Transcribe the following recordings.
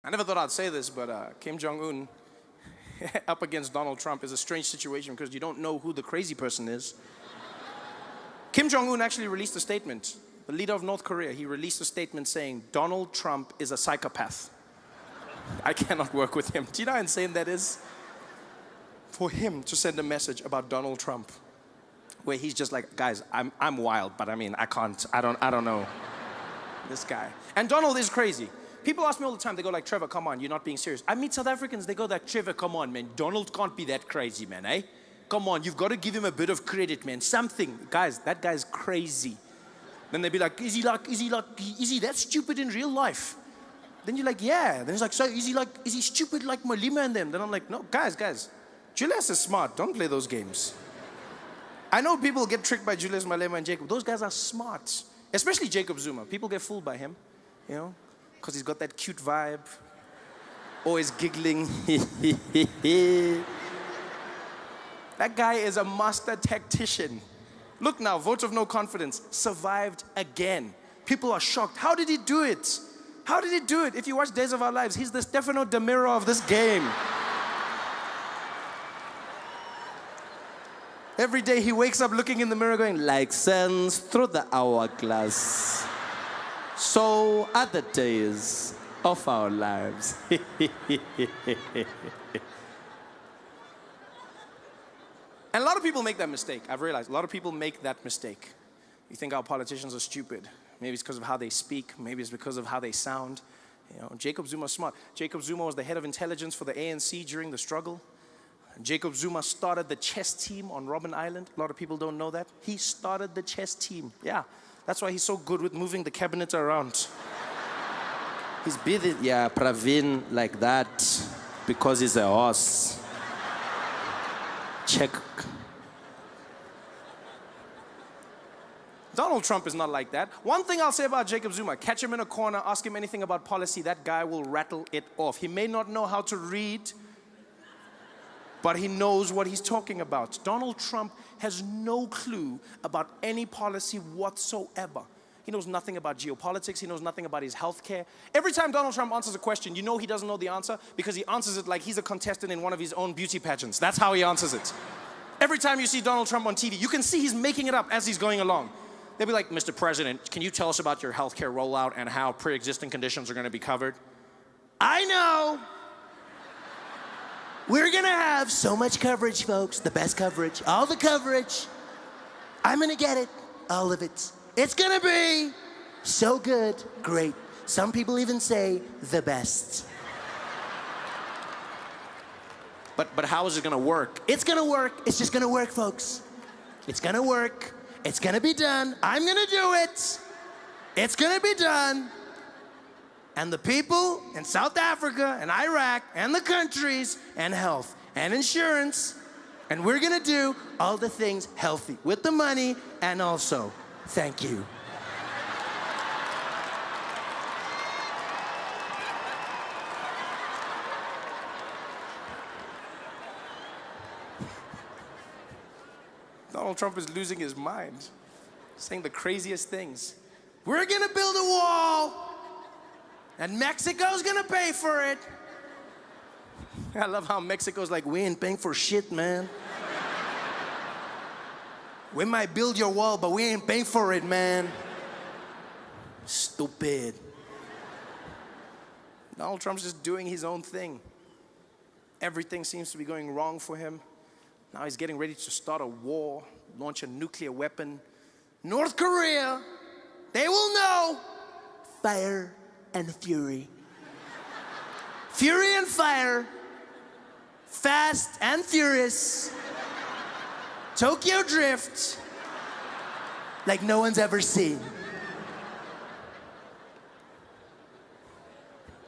I never thought I'd say this, but Kim Jong-un up against Donald Trump is a strange situation because you don't know who the crazy person is. Kim Jong-un actually released a statement. The leader of North Korea, he released a statement saying, Donald Trump is a psychopath. I cannot work with him. Do you know how insane that is? For him to send a message about Donald Trump, where he's just like, guys, I'm wild, but I mean, I don't know this guy. And Donald is crazy. People ask me all the time, they go like, Trevor, come on, you're not being serious. I meet South Africans, they go like, Trevor, come on, man, Donald can't be that crazy, man, eh? Come on, you've got to give him a bit of credit, man, something. Guys, that guy's crazy. Then they'd be like, is he that stupid in real life? Then you're like, yeah. Then he's like, so is he stupid like Malima and them? Then I'm like, no, guys, Julius is smart, don't play those games. I know people get tricked by Julius Malema and Jacob. Those guys are smart. Especially Jacob Zuma. People get fooled by him, you know, because he's got that cute vibe. Always giggling. That guy is a master tactician. Look now, vote of no confidence. Survived again. People are shocked. How did he do it? How did he do it? If you watch Days of Our Lives, he's the Stefano De Miro of this game. Every day he wakes up looking in the mirror going, like sands through the hourglass, so are the days of our lives. And a lot of people make that mistake. I've realized a lot of people make that mistake. You think our politicians are stupid. Maybe it's because of how they speak. Maybe it's because of how they sound. You know, Jacob Zuma's smart. Jacob Zuma was the head of intelligence for the ANC during the struggle. Jacob Zuma started the chess team on Robben Island. A lot of people don't know that. He started the chess team. Yeah, that's why he's so good with moving the cabinet around. He's busy, yeah, Pravin like that because he's a horse. Check. Donald Trump is not like that. One thing I'll say about Jacob Zuma, catch him in a corner, ask him anything about policy, that guy will rattle it off. He may not know how to read, but he knows what he's talking about. Donald Trump has no clue about any policy whatsoever. He knows nothing about geopolitics. He knows nothing about his healthcare. Every time Donald Trump answers a question, you know he doesn't know the answer because he answers it like he's a contestant in one of his own beauty pageants. That's how he answers it. Every time you see Donald Trump on TV, you can see he's making it up as he's going along. They'll be like, Mr. President, can you tell us about your healthcare rollout and how pre-existing conditions are going to be covered? I know. We're gonna have so much coverage, folks. The best coverage, all the coverage. I'm gonna get it, all of it. It's gonna be so good, great. Some people even say the best. But how is it gonna work? It's gonna work. It's just gonna work, folks. It's gonna work. It's gonna be done. I'm gonna do it. It's gonna be done. And the people in South Africa and Iraq and the countries and health and insurance, and we're gonna do all the things healthy with the money and also, thank you. Donald Trump is losing his mind, saying the craziest things. We're gonna build a wall. And Mexico's gonna pay for it. I love how Mexico's like, we ain't paying for shit, man. We might build your wall, but we ain't paying for it, man. Stupid. Donald Trump's just doing his own thing. Everything seems to be going wrong for him. Now he's getting ready to start a war, launch a nuclear weapon. North Korea, they will know. Fire and fury. Fury and fire. Fast and furious. Tokyo Drift. Like no one's ever seen.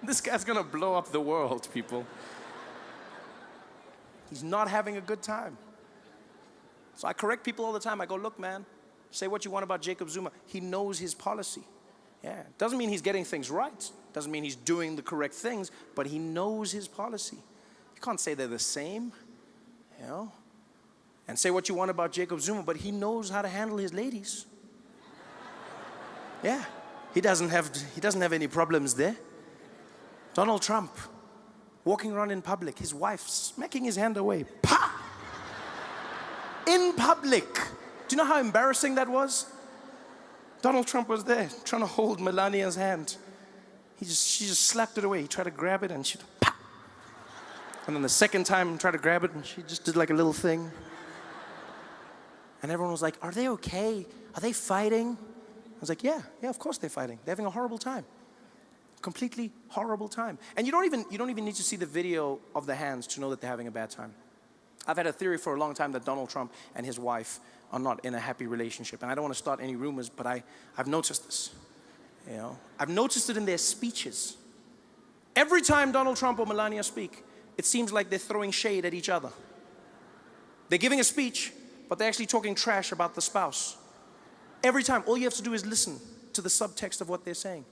This guy's gonna blow up the world, people. He's not having a good time. So I correct people all the time. I go, look, man, say what you want about Jacob Zuma. He knows his policy. Yeah, doesn't mean he's getting things right. Doesn't mean he's doing the correct things, but he knows his policy. You can't say they're the same, you know? And say what you want about Jacob Zuma, but he knows how to handle his ladies. Yeah, he doesn't have any problems there. Donald Trump, walking around in public, his wife smacking his hand away. Pa! In public. Do you know how embarrassing that was? Donald Trump was there, trying to hold Melania's hand. She just slapped it away. He tried to grab it and she, pa! And then the second time, tried to grab it and she just did like a little thing. And everyone was like, are they okay? Are they fighting? I was like, yeah, of course they're fighting. They're having a horrible time. Completely horrible time. And you don't even need to see the video of the hands to know that they're having a bad time. I've had a theory for a long time that Donald Trump and his wife are not in a happy relationship. And I don't want to start any rumors, but I've noticed this. You know, I've noticed it in their speeches. Every time Donald Trump or Melania speak, it seems like they're throwing shade at each other. They're giving a speech, but they're actually talking trash about the spouse. Every time, all you have to do is listen to the subtext of what they're saying.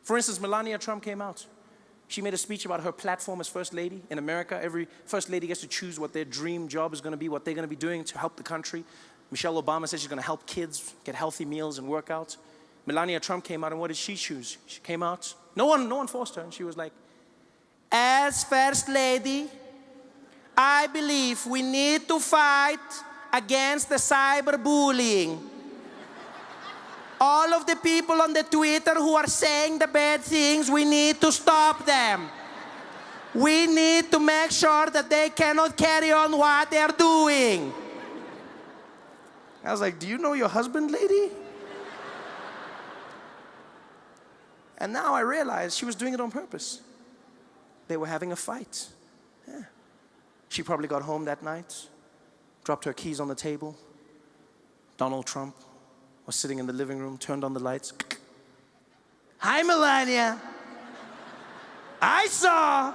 For instance, Melania Trump came out. She made a speech about her platform as First Lady. In America, every First Lady gets to choose what their dream job is going to be, what they're going to be doing to help the country. Michelle Obama says she's going to help kids get healthy meals and workouts. Melania Trump came out, and what did she choose? She came out, no one forced her, and she was like, as First Lady, I believe we need to fight against the cyberbullying. All of the people on the Twitter who are saying the bad things, we need to stop them. We need to make sure that they cannot carry on what they're doing. I was like, do you know your husband, lady? And now I realize she was doing it on purpose. They were having a fight. Yeah. She probably got home that night, dropped her keys on the table. Donald Trump was sitting in the living room, turned on the lights. Hi, Melania. I saw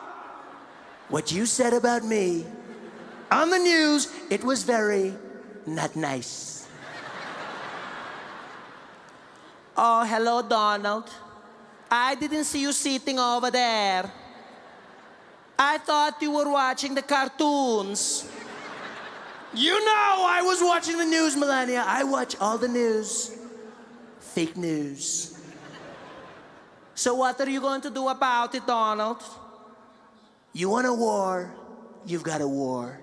what you said about me on the news. It was very not nice. Oh, hello, Donald. I didn't see you sitting over there. I thought you were watching the cartoons. You know I was watching the news, Melania. I watch all the news. Fake news. So what are you going to do about it, Donald? You want a war? You've got a war.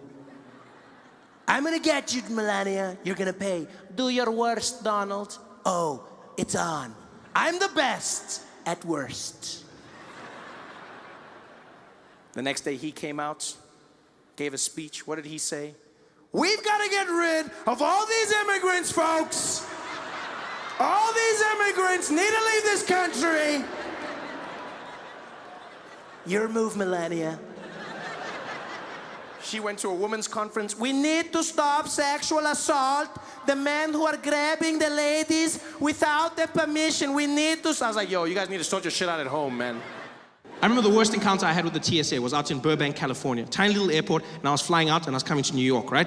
I'm gonna get you, Melania. You're gonna pay. Do your worst, Donald. Oh, it's on. I'm the best at worst. The next day he came out, gave a speech. What did he say? We've got to get rid of all these immigrants, folks. All these immigrants need to leave this country. Your move, Melania. She went to a women's conference. We need to stop sexual assault. The men who are grabbing the ladies without their permission. We need to. I was like, yo, you guys need to sort your shit out at home, man. I remember the worst encounter I had with the TSA was out in Burbank, California. Tiny little airport, and I was flying out and I was coming to New York, right?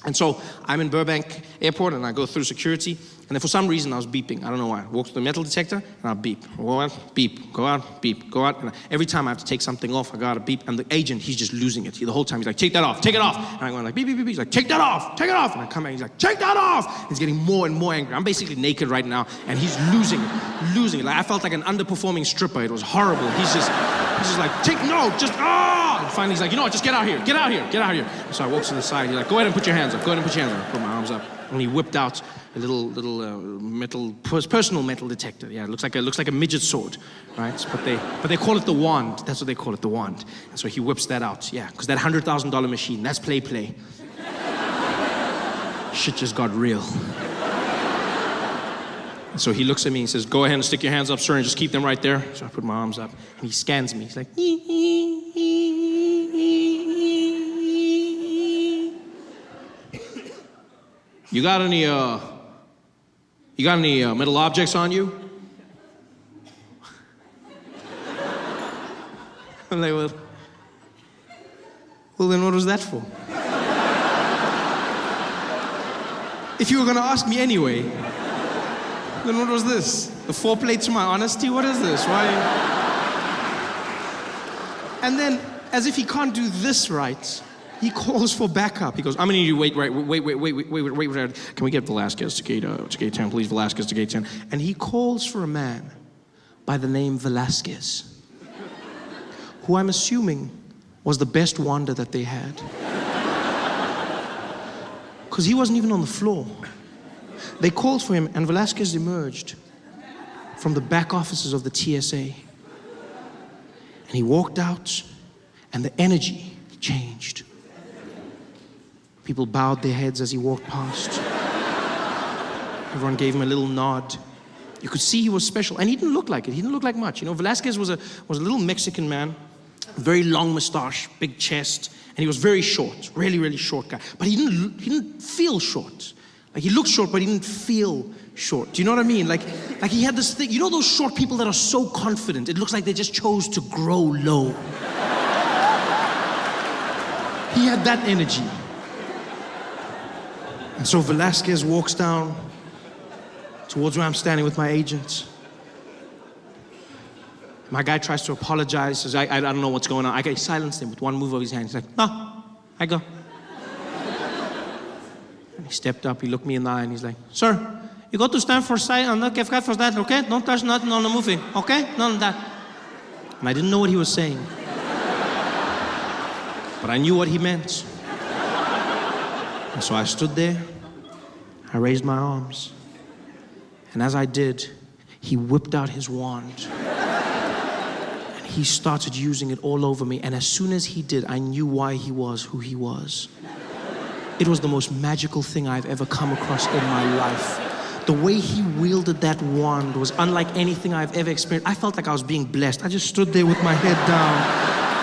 And so I'm in Burbank Airport and I go through security, and then for some reason I was beeping. I don't know why. I walk to the metal detector and I beep. Go out, beep, go out, beep, go out. And every time I have to take something off, I gotta beep. And the agent, he's just losing it. The whole time he's like, take that off, take it off. And I'm going like, beep, beep, beep, beep. He's like, take that off, take it off. And I come back, he's like, take that off. He's getting more and more angry. I'm basically naked right now, and he's losing it. Like I felt like an underperforming stripper. It was horrible. He's just like, And finally he's like, you know what, just get out here. So I walk to the side, he's like, go ahead and put your hands up, I put my arms up. And he whipped out a little personal metal detector. Yeah, it looks like a midget sword, right? But they call it the wand. That's what they call it, the wand. And so he whips that out, yeah, because that $100,000 machine, that's play. Shit just got real. And so he looks at me and says, go ahead and stick your hands up, sir, and just keep them right there. So I put my arms up, and he scans me. He's like, You got any metal objects on you? I'm like, well, then what was that for? If you were gonna ask me anyway, then what was this? The foreplay to my honesty? What is this? Why? And then, as if he can't do this right, he calls for backup. He goes, I'm gonna need you wait. Can we get Velasquez to gate 10, please, Velasquez to gate 10. And he calls for a man by the name Velasquez. who I'm assuming was the best wander that they had. Because he wasn't even on the floor. They called for him, and Velasquez emerged from the back offices of the TSA. And he walked out, and the energy changed. People bowed their heads as he walked past. Everyone gave him a little nod. You could see he was special, and he didn't look like it. He didn't look like much. You know, Velasquez was a little Mexican man, very long mustache, big chest, and he was very short, really, really short guy. But he didn't feel short. Like, he looked short, but he didn't feel short. Do you know what I mean? Like he had this thing. You know those short people that are so confident, it looks like they just chose to grow low. He had that energy. And so Velasquez walks down towards where I'm standing with my agent. My guy tries to apologize, says, I don't know what's going on. I silenced him with one move of his hand. He's like, no, I go. And he stepped up, he looked me in the eye, and he's like, sir, you got to stand for side and not give God for that, okay? Don't touch nothing on the movie, okay? None of that. And I didn't know what he was saying. But I knew what he meant. And so I stood there, I raised my arms, and as I did, he whipped out his wand. And he started using it all over me, and as soon as he did, I knew why he was who he was. It was the most magical thing I've ever come across in my life. The way he wielded that wand was unlike anything I've ever experienced. I felt like I was being blessed. I just stood there with my head down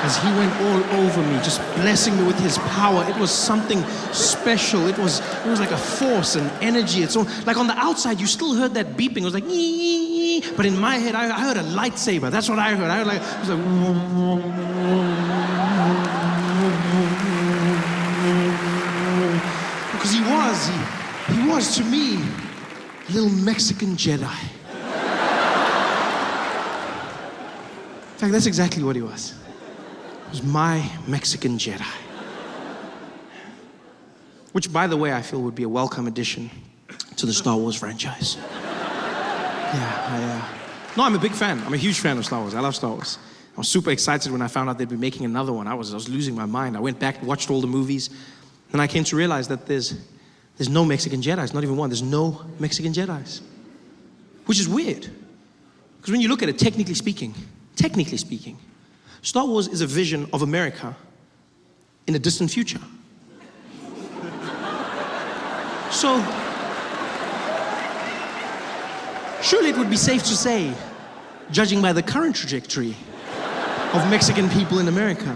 as he went all over me, just blessing me with his power. It was something special. It was like a force and energy. It's like on the outside, you still heard that beeping. It was like, ee, but in my head, I heard a lightsaber. That's what I heard. I heard like, it was like, because he was to me, a little Mexican Jedi. In fact, that's exactly what he was. It was my Mexican Jedi. Which, by the way, I feel would be a welcome addition to the Star Wars franchise. Yeah, no, I'm a big fan. I'm a huge fan of Star Wars. I love Star Wars. I was super excited when I found out they'd be making another one. I was losing my mind. I went back and watched all the movies, and I came to realize that there's no Mexican Jedis, not even one. There's no Mexican Jedis. Which is weird. Because when you look at it, technically speaking, Star Wars is a vision of America in a distant future. So, surely it would be safe to say, judging by the current trajectory of Mexican people in America,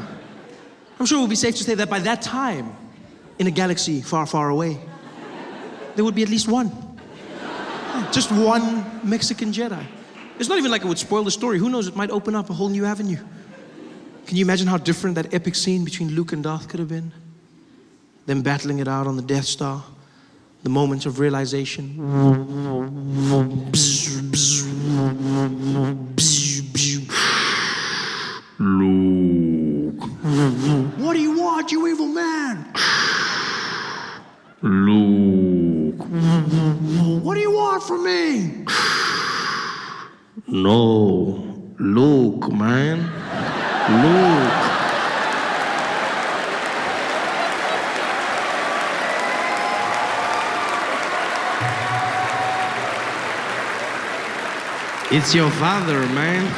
I'm sure it would be safe to say that by that time, in a galaxy far, far away, there would be at least one. Just one Mexican Jedi. It's not even like it would spoil the story. Who knows, it might open up a whole new avenue. Can you imagine how different that epic scene between Luke and Darth could have been? Them battling it out on the Death Star. The moment of realization. Luke. What do you want, you evil man? Luke. What do you want from me? No. Luke, man. Luke. It's your father, man.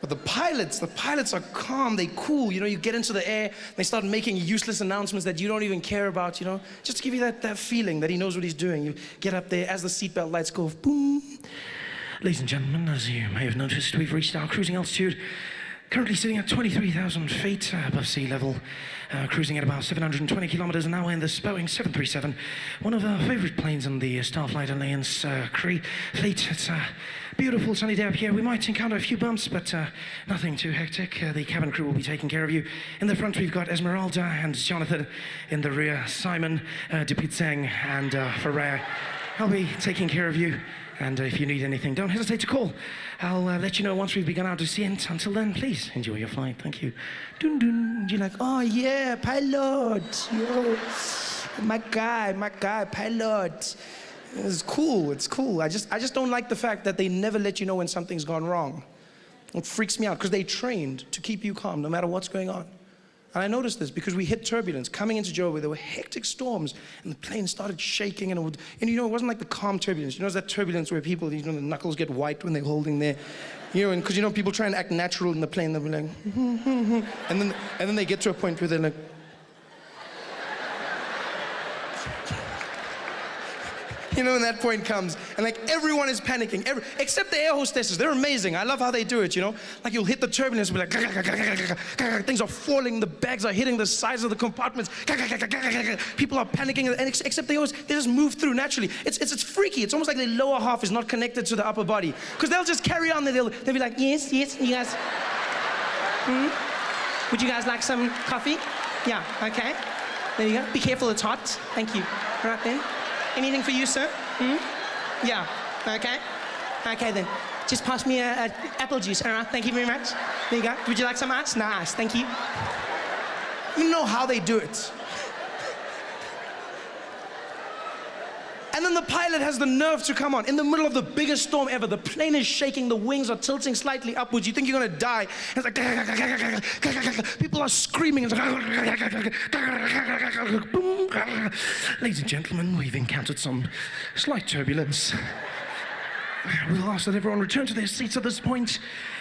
But the pilots are calm, they cool. You know, you get into the air, they start making useless announcements that you don't even care about, you know, just to give you that feeling that he knows what he's doing. You get up there as the seatbelt lights go, boom. Ladies and gentlemen, as you may have noticed, we've reached our cruising altitude. Currently sitting at 23,000 feet above sea level, cruising at about 720 kilometers an hour in this Boeing 737, one of our favorite planes in the Starflight Alliance fleet. It's a beautiful sunny day up here. We might encounter a few bumps, but nothing too hectic. The cabin crew will be taking care of you. In the front, we've got Esmeralda and Jonathan. In the rear, Simon, Dupitseng, and Ferrer. I'll be taking care of you. And if you need anything, don't hesitate to call. I'll let you know once we've begun our descent. Until then, please enjoy your flight. Thank you. Dun dun. You're like, oh yeah, pilot. Yo, my guy, pilot. It's cool. I just don't like the fact that they never let you know when something's gone wrong. It freaks me out because they trained to keep you calm no matter what's going on. And I noticed this because we hit turbulence. Coming into Joburg, there were hectic storms, and the plane started shaking, and it wasn't like the calm turbulence. It's that turbulence where people, the knuckles get white when they're holding their, and because people try and act natural in the plane, they'll be like, and then they get to a point where they're like, when that point comes, and like everyone is panicking, except the air hostesses. They're amazing. I love how they do it, Like you'll hit the turbulence, and be like, things are falling, the bags are hitting the sides of the compartments, people are panicking, and except they just move through naturally. It's freaky. It's almost like their lower half is not connected to the upper body, because they'll just carry on. They'll be like, yes, you guys, would you guys like some coffee? Yeah, okay. There you go. Be careful, it's hot. Thank you. Right then. Anything for you, sir? Yeah, okay. Okay then, just pass me a apple juice, all right, thank you very much. There you go. Would you like some ice? No ice, thank you. You know how they do it. And then the pilot has the nerve to come on. In the middle of the biggest storm ever, the plane is shaking, the wings are tilting slightly upwards. You think you're gonna die. It's like, people are screaming. It's like, ladies and gentlemen, we've encountered some slight turbulence. We'll ask that everyone return to their seats at this point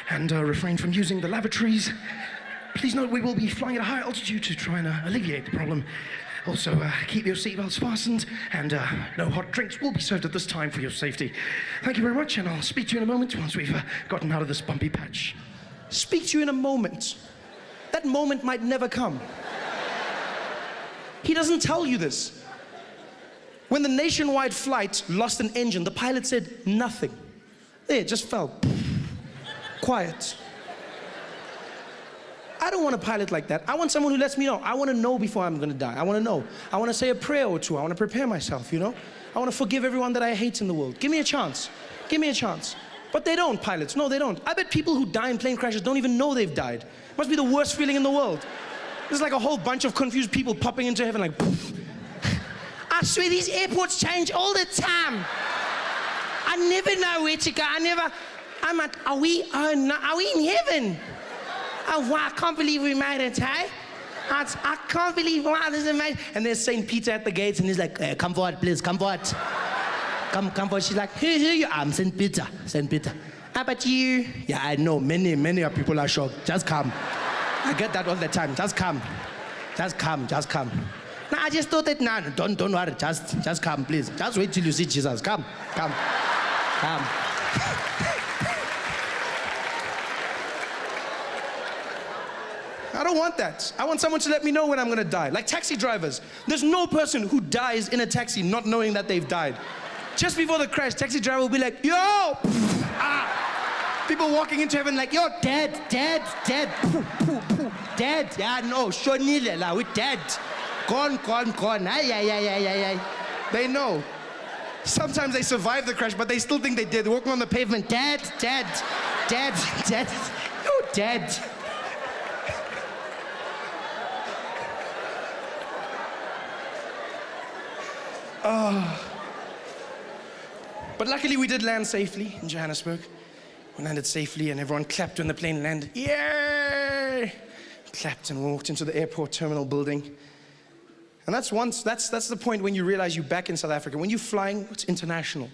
and refrain from using the lavatories. Please note we will be flying at a high altitude to try and alleviate the problem. Also, keep your seatbelts fastened, and no hot drinks will be served at this time for your safety. Thank you very much, and I'll speak to you in a moment once we've gotten out of this bumpy patch. Speak to you in a moment. That moment might never come. He doesn't tell you this. When the nationwide flight lost an engine, the pilot said nothing. There, it just fell. Quiet. I don't want a pilot like that. I want someone who lets me know. I want to know before I'm going to die. I want to know. I want to say a prayer or two. I want to prepare myself, I want to forgive everyone that I hate in the world. Give me a chance. Give me a chance. But they don't, pilots. No, they don't. I bet people who die in plane crashes don't even know they've died. Must be the worst feeling in the world. There's like a whole bunch of confused people popping into heaven like, poof. I swear these airports change all the time. I never know where to go. I'm like, are we in heaven? Oh, wow, I can't believe we made it, hey? I can't believe, wow, this is amazing. And there's St. Peter at the gates, and he's like, hey, come forward, please, come forward. Come forward. She's like, here you are, I'm St. Peter. How about you? Yeah, I know, many of people are shocked. Just come. I get that all the time. Just come. No, I just thought that, no, don't worry, just come, please. Just wait till you see Jesus. Come. I don't want that. I want someone to let me know when I'm gonna die. Like taxi drivers. There's no person who dies in a taxi not knowing that they've died. Just before the crash, taxi driver will be like, yo! People walking into heaven like, yo, dead. Dead. Yeah, no, shonile la, we're dead. Gone. Ay. They know. Sometimes they survive the crash, but they still think they did. They're walking on the pavement, dead. You're dead. But luckily we did land safely in Johannesburg. We landed safely and everyone clapped when the plane landed. Yay! Clapped and walked into the airport terminal building. And that's the point when you realize you're back in South Africa. When you're flying, it's international.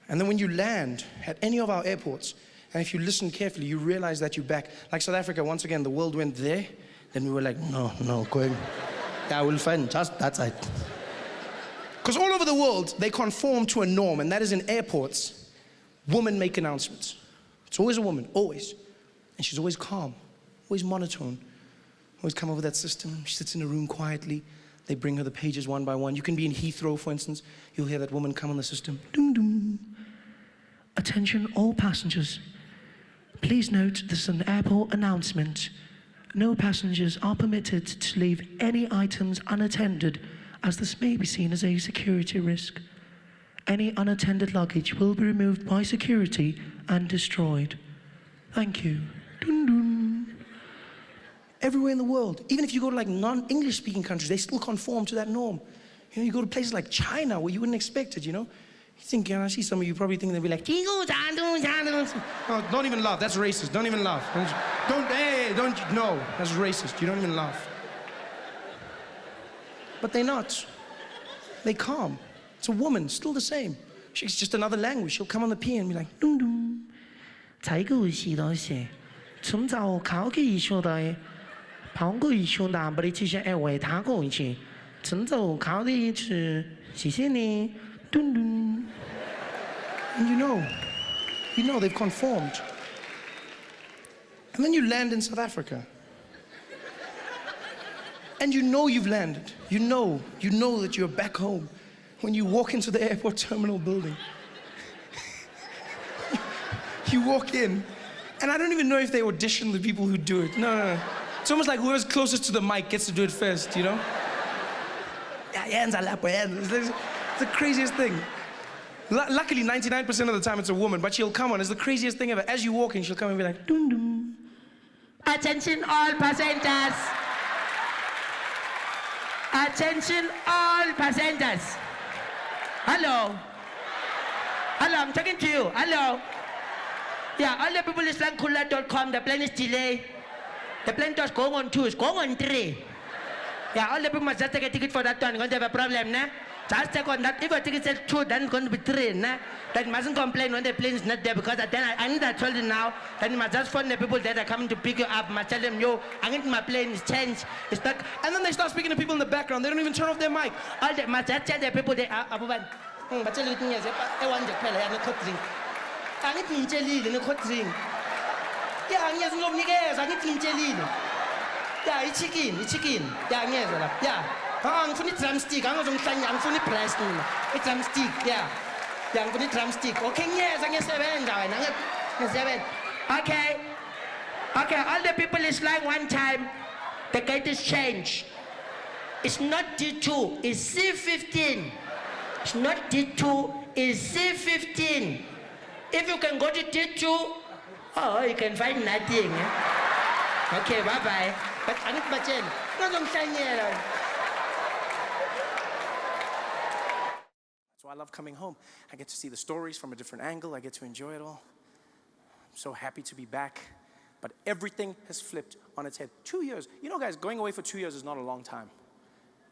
And then when you land at any of our airports, and if you listen carefully, you realize that you're back. Like South Africa, once again, the world went there. Then we were like, no, going. Yeah, we'll find, that's it. Because all over the world, they conform to a norm, and that is in airports, women make announcements. It's always a woman, always. And she's always calm, always monotone. Always come over that system. She sits in a room quietly. They bring her the pages one by one. You can be in Heathrow, for instance. You'll hear that woman come on the system. Ding, ding. Attention all passengers. Please note this is an airport announcement. No passengers are permitted to leave any items unattended, as this may be seen as a security risk. Any unattended luggage will be removed by security and destroyed. Thank you. Dun, dun. Everywhere in the world, even if you go to like non-English speaking countries, they still conform to that norm. You go to places like China where you wouldn't expect it, Thinking, I see some of you probably think they'll be like, oh, don't even laugh. That's racist. Don't even laugh. No, that's racist. You don't even laugh. But they're not. They calm. It's a woman, still the same. She's just another language. She'll come on the piano and be like, dum dum. And you know they've conformed. And then you land in South Africa. And you know you've landed. You know that you're back home when you walk into the airport terminal building. You walk in, and I don't even know if they audition the people who do it. No. It's almost like whoever's closest to the mic gets to do it first, you know? It's the craziest thing. Luckily, 99% of the time it's a woman, but she'll come on. It's the craziest thing ever. As you walk in, she'll come and be like, dum dum. Attention all passengers. Attention all passengers. Hello. Hello, I'm talking to you. Hello. Yeah, all the people is flying Kula.com. The plane is delayed. The plane was going on 2, it's going on 3. Yeah, all the people must just take a ticket for that one. You're going to have a problem, nah? Just take on that. If your ticket says 2, then it's going to be 3, nah? That you mustn't complain when the plane is not there, because then I need to tell you now, then you must just phone the people that are coming to pick you up, must tell them, yo, I need my plane is changed. It's not. And then they start speaking to people in the background. They don't even turn off their mic. All the must just tell the people they are about. But tell you things, I want to play a hot drink. I need to jelly in a hot drink. Yeah, I need no niggas, I need jelly. Yeah, it's chicken. Yeah. I'm for the drumstick. I'm for the press. It's drumstick. Yeah. I'm for the drumstick. Okay, yes, I get 7. Okay. All the people is flying one time. The gate is changed. It's not D2. It's C15. It's not D2. It's C15. If you can go to D2, oh, you can find nothing. Okay, bye-bye. But I need my chain. That's why I love coming home. I get to see the stories from a different angle. I get to enjoy it all. I'm so happy to be back. But everything has flipped on its head. 2 years. You know, guys, going away for 2 years is not a long time.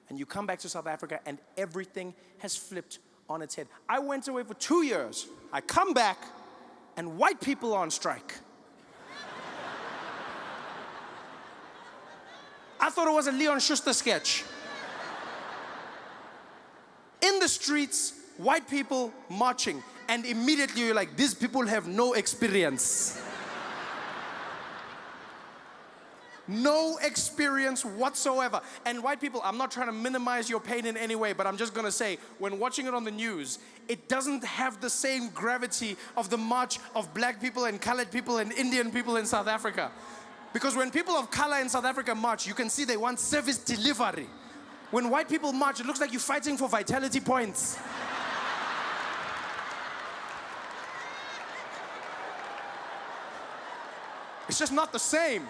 And you come back to South Africa and everything has flipped on its head. I went away for 2 years. I come back and white people are on strike. I thought it was a Leon Schuster sketch. In the streets, white people marching, and immediately you're like, these people have no experience. No experience whatsoever. And white people, I'm not trying to minimize your pain in any way, but I'm just gonna say, when watching it on the news, it doesn't have the same gravity of the march of black people and colored people and Indian people in South Africa. Because when people of color in South Africa march, you can see they want service delivery. When white people march, it looks like you're fighting for vitality points. It's just not the same.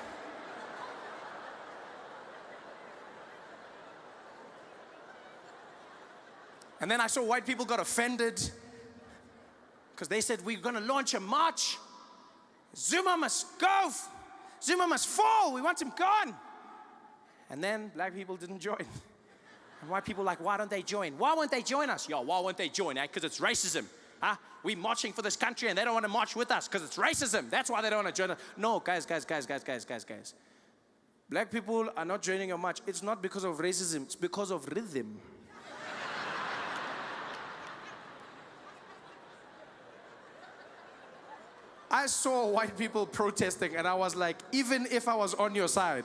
And then I saw white people got offended because they said, we're gonna launch a march. Zuma must go. Zuma must fall. We want him gone. And then black people didn't join. And white people like, why don't they join? Why won't they join us? Yo, why won't they join? Because it's racism. Huh? We're marching for this country and they don't want to march with us because it's racism. That's why they don't want to join us. No, guys. Black people are not joining your march. It's not because of racism. It's because of rhythm. I saw white people protesting and I was like, even if I was on your side,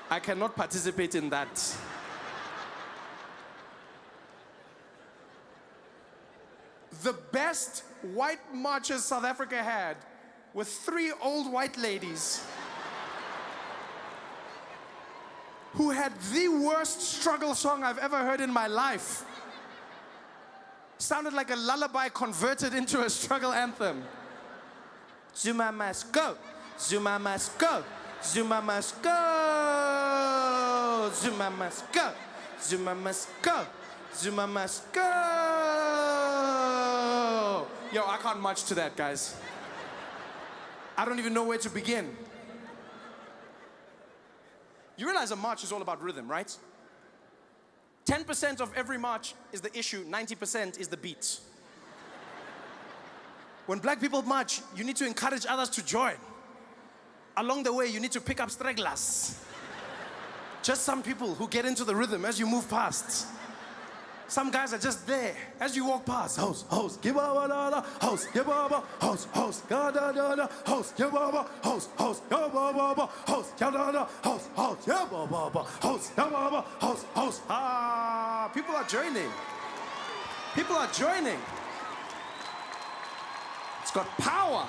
I cannot participate in that. The best white marches South Africa had were 3 old white ladies who had the worst struggle song I've ever heard in my life. Sounded like a lullaby converted into a struggle anthem. Zuma must go, Zuma must go, Zuma must go, Zuma must go, Zuma must go, Zuma must go. Yo, I can't march to that, guys. I don't even know where to begin. You realize a march is all about rhythm, right? 10% of every march is the issue, 90% is the beat. When black people march, you need to encourage others to join. Along the way, you need to pick up stragglers. Just some people who get into the rhythm as you move past. Some guys are just there as you walk past. House, house, give up, house, give up, house, house, da da da, house, give up, house, house, give up, house, da da, house, house, give up, house, give up, house, house. Ah, people are joining. People are joining. It's got power.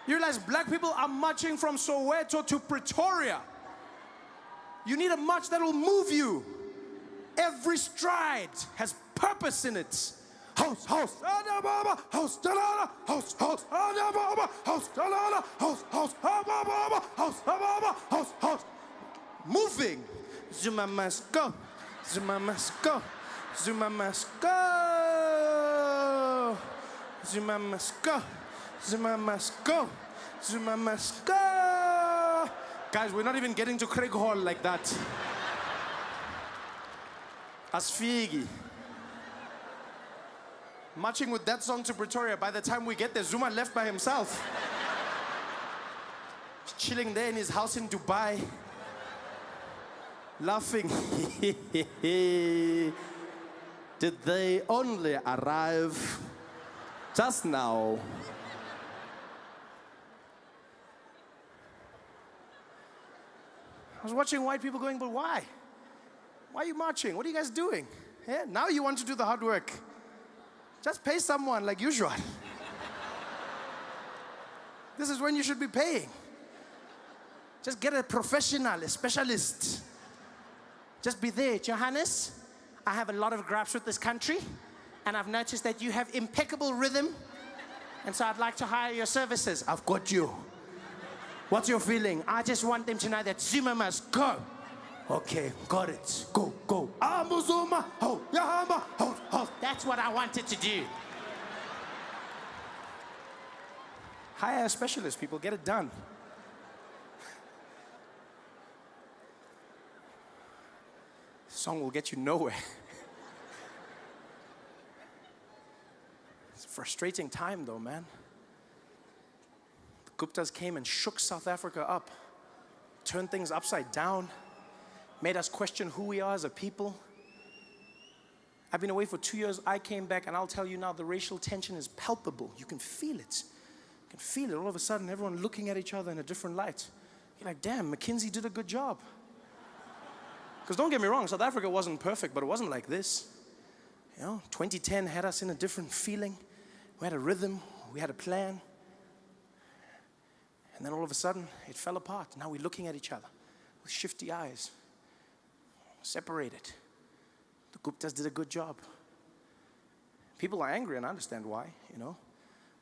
You realize black people are marching from Soweto to Pretoria. You need a march that will move you. Every stride has purpose in it. House, house, house, house, house, house, house, house. Moving. Zuma must go. Zuma must go. Zuma must go. Zuma must go. Zuma must go. Zuma must go. Guys, we're not even getting to Craig Hall like that. Asfigi. Marching with that song to Pretoria, by the time we get there, Zuma left by himself. Chilling there in his house in Dubai. Laughing. Did they only arrive just now? I was watching white people going, but why? Why are you marching? What are you guys doing? Yeah, now you want to do the hard work. Just pay someone like usual. This is when you should be paying. Just get a professional, a specialist. Just be there. Johannes, I have a lot of gripes with this country, and I've noticed that you have impeccable rhythm, and so I'd like to hire your services. I've got you. What's your feeling? I just want them to know that Zuma must go. Okay, got it. Go, go. Zuma. Ho, Yahama, ho, ho. That's what I wanted to do. Hire a specialist, people. Get it done. This song will get you nowhere. It's a frustrating time, though, man. The Guptas came and shook South Africa up, turned things upside down, made us question who we are as a people. I've been away for 2 years. I came back, and I'll tell you now, the racial tension is palpable. You can feel it. You can feel it. All of a sudden, everyone looking at each other in a different light. You're like, damn, McKinsey did a good job. Because don't get me wrong, South Africa wasn't perfect, but it wasn't like this. You know, 2010 had us in a different feeling. We had a rhythm. We had a plan. And then all of a sudden, it fell apart. Now we're looking at each other with shifty eyes. Separated. The Guptas did a good job. People are angry, and I understand why, you know.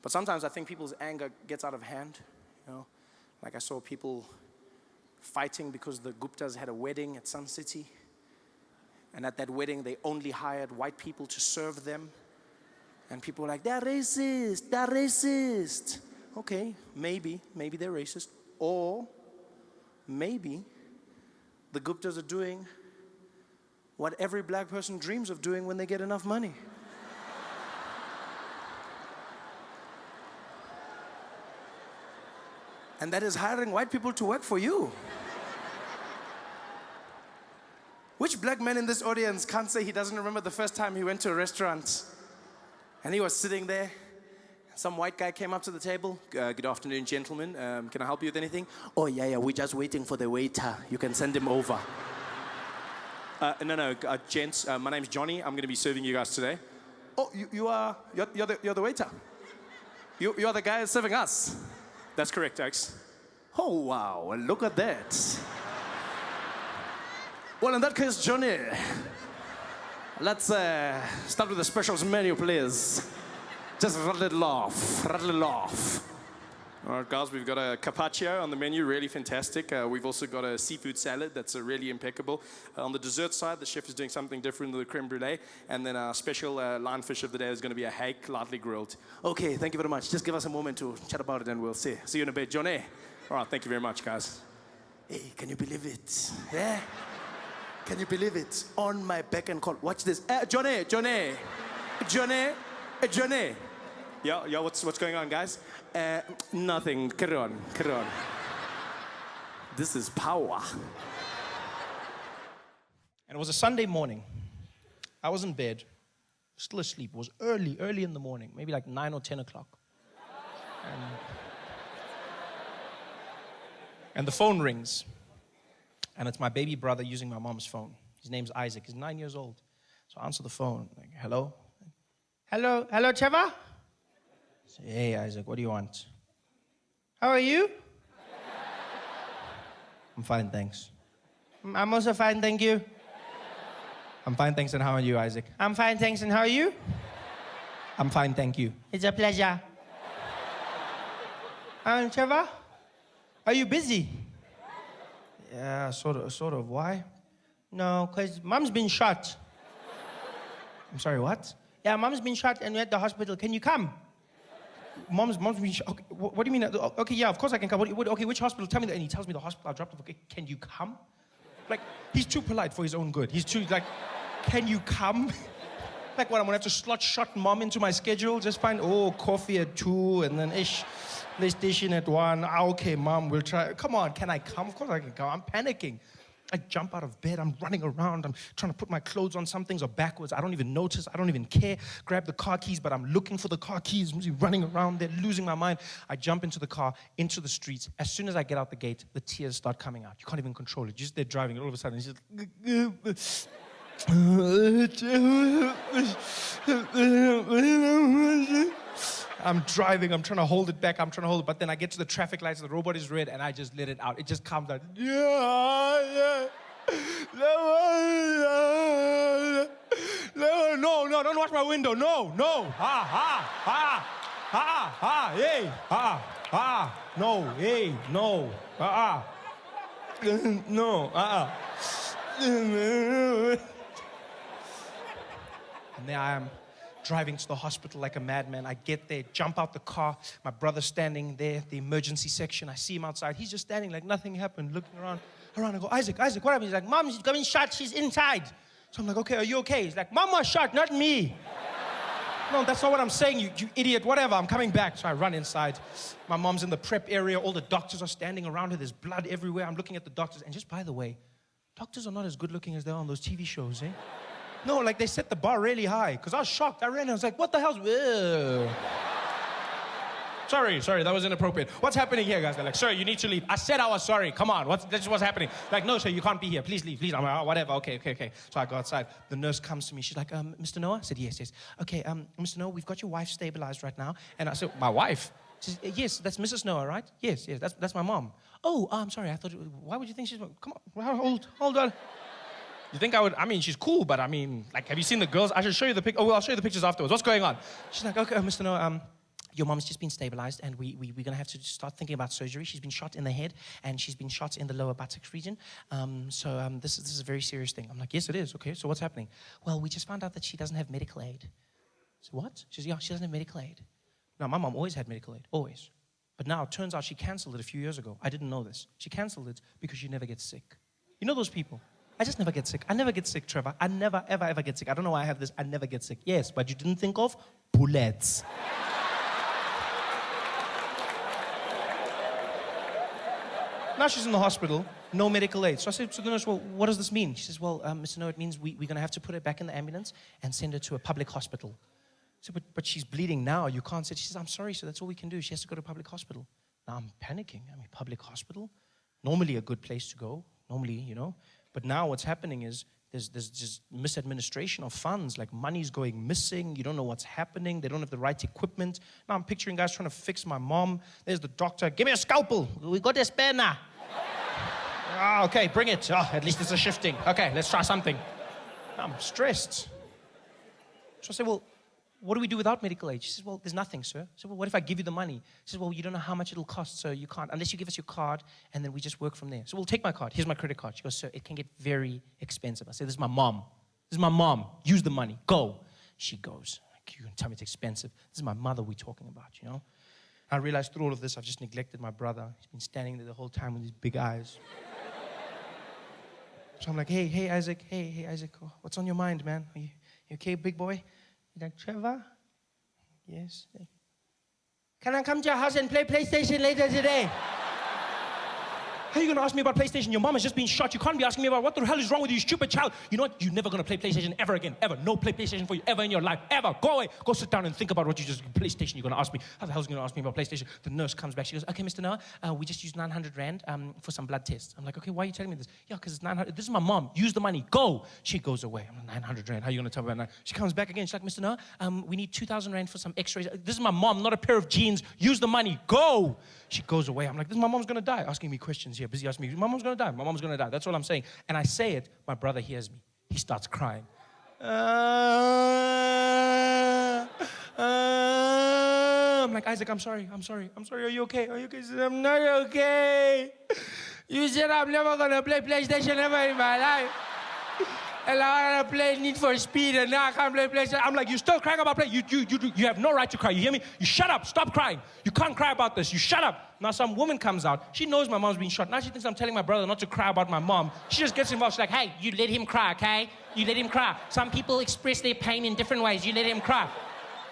But sometimes I think people's anger gets out of hand, you know. Like I saw people fighting because the Guptas had a wedding at Sun City. And at that wedding, they only hired white people to serve them. And people were like, they're racist, they're racist. Okay, maybe they're racist. Or maybe the Guptas are doing what every black person dreams of doing when they get enough money. And that is hiring white people to work for you. Which black man in this audience can't say he doesn't remember the first time he went to a restaurant and he was sitting there? Some white guy came up to the table. Good afternoon, gentlemen. Can I help you with anything? Oh, yeah, we're just waiting for the waiter. You can send him over. No, gents, my name's Johnny. I'm going to be serving you guys today. Oh, you're the waiter. You are the guy serving us. That's correct, Alex. Oh, wow, look at that. Well, in that case, Johnny, let's start with the specials menu, please. Just rattle it off, rattle it off. All right, guys, we've got a carpaccio on the menu, really fantastic. We've also got a seafood salad that's really impeccable. On the dessert side, the chef is doing something different with the creme brulee. And then our special lionfish of the day is going to be a hake, lightly grilled. Okay, thank you very much. Just give us a moment to chat about it and we'll see. See you in a bit. Johnny. All right, thank you very much, guys. Hey, can you believe it? Yeah? Can you believe it? On my beck and call. Watch this. Johnny. Yeah, what's going on, guys? Nothing. Carry on. This is power. And it was a Sunday morning. I was in bed, still asleep. It was early in the morning, maybe like 9 or 10 o'clock. And the phone rings. And it's my baby brother using my mom's phone. His name's Isaac. He's 9 years old. So I answer the phone. Like, hello? Hello, Trevor? I say, hey, Isaac, what do you want? How are you? I'm fine, thanks. I'm also fine, thank you. I'm fine, thanks, and how are you, Isaac? I'm fine, thanks, and how are you? I'm fine, thank you. It's a pleasure. Trevor, are you busy? Yeah, sort of. Why? No, because Mom's been shot. I'm sorry, what? Yeah, Mom's been shot and we're at the hospital. Can you come? Mom's been shot. Okay, what do you mean? Okay, yeah, of course I can come. Okay, which hospital? Tell me that. And he tells me the hospital. I dropped off. Okay, can you come? Like, he's too polite for his own good. He's too, like, can you come? Like, what, I'm gonna have to slot shot Mom into my schedule? Just find, coffee at 2 and then PlayStation at 1. Okay, Mom, we'll try. Come on, can I come? Of course I can come. I'm panicking. I jump out of bed, I'm running around, I'm trying to put my clothes on, some things are backwards, I don't even notice, I don't even care. Grab the car keys, but I'm looking for the car keys, I'm running around there, losing my mind. I jump into the car, into the streets. As soon as I get out the gate, the tears start coming out. You can't even control it. You're just there driving, and all of a sudden, it's just... I'm driving, I'm trying to hold it back, but then I get to the traffic lights, the robot is red, and I just let it out. It just comes out. No, don't watch my window. No. Hey. No, hey, no. No, And there I am, driving to the hospital like a madman. I get there, jump out the car. My brother's standing there, the emergency section. I see him outside. He's just standing like nothing happened, looking around. I go, Isaac, what happened? He's like, Mom, she's getting shot. She's inside. So I'm like, okay, are you okay? He's like, Mom was shot, not me. No, that's not what I'm saying, you idiot. Whatever, I'm coming back. So I run inside. My mom's in the prep area. All the doctors are standing around her. There's blood everywhere. I'm looking at the doctors. And just by the way, doctors are not as good looking as they are on those TV shows, eh? No, like they set the bar really high. Because I was shocked. I ran. I was like, what the hell's... Sorry, that was inappropriate. What's happening here, guys? They're like, sir, you need to leave. I said I was sorry. Come on, that's what's happening. Like, no, sir, you can't be here. Please leave, please. I'm like, whatever, okay. So I go outside. The nurse comes to me. She's like, Mr. Noah? I said, yes. Okay, Mr. Noah, we've got your wife stabilized right now. And I said, my wife? She says, yes, that's Mrs. Noah, right? Yes, that's my mom. Oh, I'm sorry. I thought, why would you think she's... Come on, hold on. You think I would... I mean, she's cool, but I mean, like, have you seen the girls? I should show you the pic... Oh, well, I'll show you the pictures afterwards. What's going on? She's like, okay, Mr. Noah, your mom's just been stabilized, and we're going to have to start thinking about surgery. She's been shot in the head, and she's been shot in the lower buttocks region. This is a very serious thing. I'm like, yes, it is. Okay, so what's happening? Well, we just found out that she doesn't have medical aid. So what? She says, yeah, she doesn't have medical aid. Now, my mom always had medical aid, always. But now, it turns out she canceled it a few years ago. I didn't know this. She canceled it because she never gets sick. You know those people? I just never get sick. I never get sick, Trevor. I never, ever get sick. I don't know why I have this. I never get sick. Yes, but you didn't think of bullets. Now she's in the hospital, no medical aid. So I said to the nurse, well, what does this mean? She says, well, Mr. Noah, it means we're going to have to put her back in the ambulance and send her to a public hospital. I said, but she's bleeding now. You can't say. She says, I'm sorry, sir. That's all we can do. She has to go to a public hospital. Now I'm panicking. I mean, public hospital? Normally a good place to go. Normally, you know. But now what's happening is there's just misadministration of funds, like money's going missing, you don't know what's happening, they don't have the right equipment. Now I'm picturing guys trying to fix my mom. There's the doctor, give me a scalpel, we got a spare now. Okay, bring it. At least it's a shifting. Okay, let's try something. I'm stressed. So I say, well, what do we do without medical aid? She says, well, there's nothing, sir. I said, well, what if I give you the money? She says, well, you don't know how much it'll cost, so you can't, unless you give us your card, and then we just work from there. So we'll take my card. Here's my credit card. She goes, sir, it can get very expensive. I said, this is my mom. This is my mom. Use the money. Go. She goes, you can tell me it's expensive. This is my mother we're talking about, you know? I realized through all of this, I've just neglected my brother. He's been standing there the whole time with his big eyes. So I'm like, hey, Isaac. Hey, Isaac. What's on your mind, man? You okay, big boy? He's like, Trevor? Yes. Can I come to your house and play PlayStation later today? How are you going to ask me about PlayStation? Your mom has just been shot. You can't be asking me about what the hell is wrong with you, stupid child. You know what? You're never going to play PlayStation ever again. Ever. No play PlayStation for you ever in your life. Ever. Go away. Go sit down and think about what you just... PlayStation, you're going to ask me. How the hell is going to ask me about PlayStation? The nurse comes back. She goes, okay, Mr. Noah, we just used 900 Rand for some blood tests. I'm like, okay, why are you telling me this? Yeah, because it's 900. This is my mom. Use the money. Go. She goes away. I'm like, 900 Rand. How are you going to tell me about that? She comes back again. She's like, Mr. Noah, we need 2,000 Rand for some x-rays. This is my mom, not a pair of jeans. Use the money. Go. She goes away. I'm like, this is my mom's going to die. Asking me questions here. Busy asking me, my mom's going to die. My mom's going to die. That's all I'm saying. And I say it. My brother hears me. He starts crying. I'm like, Isaac, I'm sorry. Are you okay? He says, I'm not okay. You said I'm never going to play PlayStation ever in my life. And I want to play Need for Speed, and now I can't play PlayStation. I'm like, you're still crying about play? You have no right to cry. You hear me? You shut up. Stop crying. You can't cry about this. You shut up. Now some woman comes out. She knows my mom's been shot. Now she thinks I'm telling my brother not to cry about my mom. She just gets involved. She's like, hey, you let him cry, okay? You let him cry. Some people express their pain in different ways. You let him cry.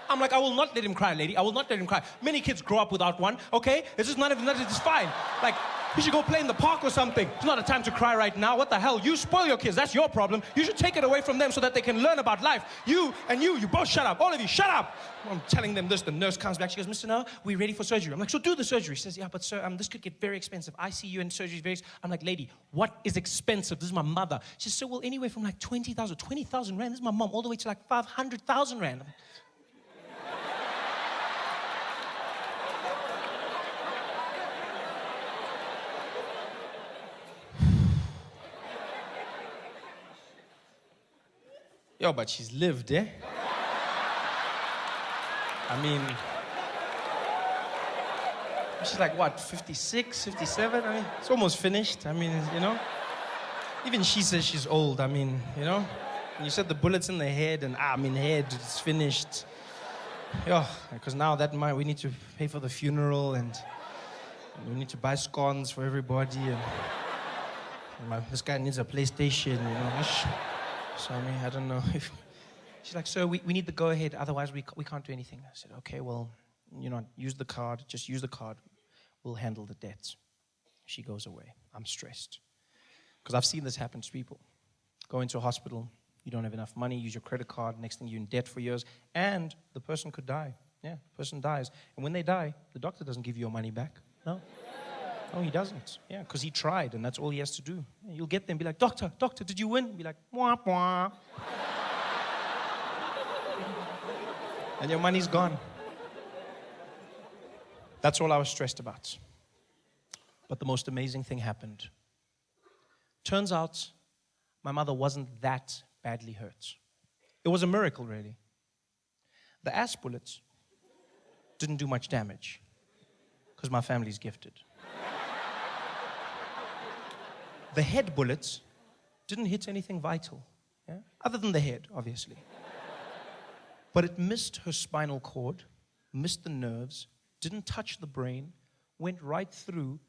I'm like, I will not let him cry, lady. I will not let him cry. Many kids grow up without one, okay? It's just none of it. It's fine. Like, you should go play in the park or something. It's not a time to cry right now. What the hell? You spoil your kids. That's your problem. You should take it away from them so that they can learn about life. You both shut up. All of you, shut up. I'm telling them this. The nurse comes back. She goes, Mr. Noah, we're ready for surgery. I'm like, so do the surgery. She says, yeah, but sir, this could get very expensive. ICU and surgery is very expensive. I'm like, lady, what is expensive? This is my mother. She says, so well, anyway, from like 20,000 Rand. This is my mom, all the way to like 500,000 Rand. Yo, but she's lived, eh? I mean, she's like, what, 56, 57? I mean, it's almost finished. I mean, you know? Even she says she's old. I mean, you know? And you said the bullets in the head, and head, it's finished. Yo, because now we need to pay for the funeral, and we need to buy scones for everybody, and this guy needs a PlayStation, you know? So, I don't know if... She's like, sir, we need the go-ahead, otherwise we can't do anything. I said, okay, well, use the card. Just use the card. We'll handle the debts. She goes away. I'm stressed. Because I've seen this happen to people. Go into a hospital, you don't have enough money, use your credit card, next thing you're in debt for years, and the person could die. Yeah, the person dies. And when they die, the doctor doesn't give you your money back. No. No, he doesn't. Yeah, because he tried, and that's all he has to do. Yeah, you'll get them, be like, doctor, did you win? Be like, wah, wah. And your money's gone. That's all I was stressed about. But the most amazing thing happened. Turns out, my mother wasn't that badly hurt. It was a miracle, really. The ass bullets didn't do much damage, because my family's gifted. The head bullets didn't hit anything vital, yeah? Other than the head, obviously. But it missed her spinal cord, missed the nerves, didn't touch the brain, went right through,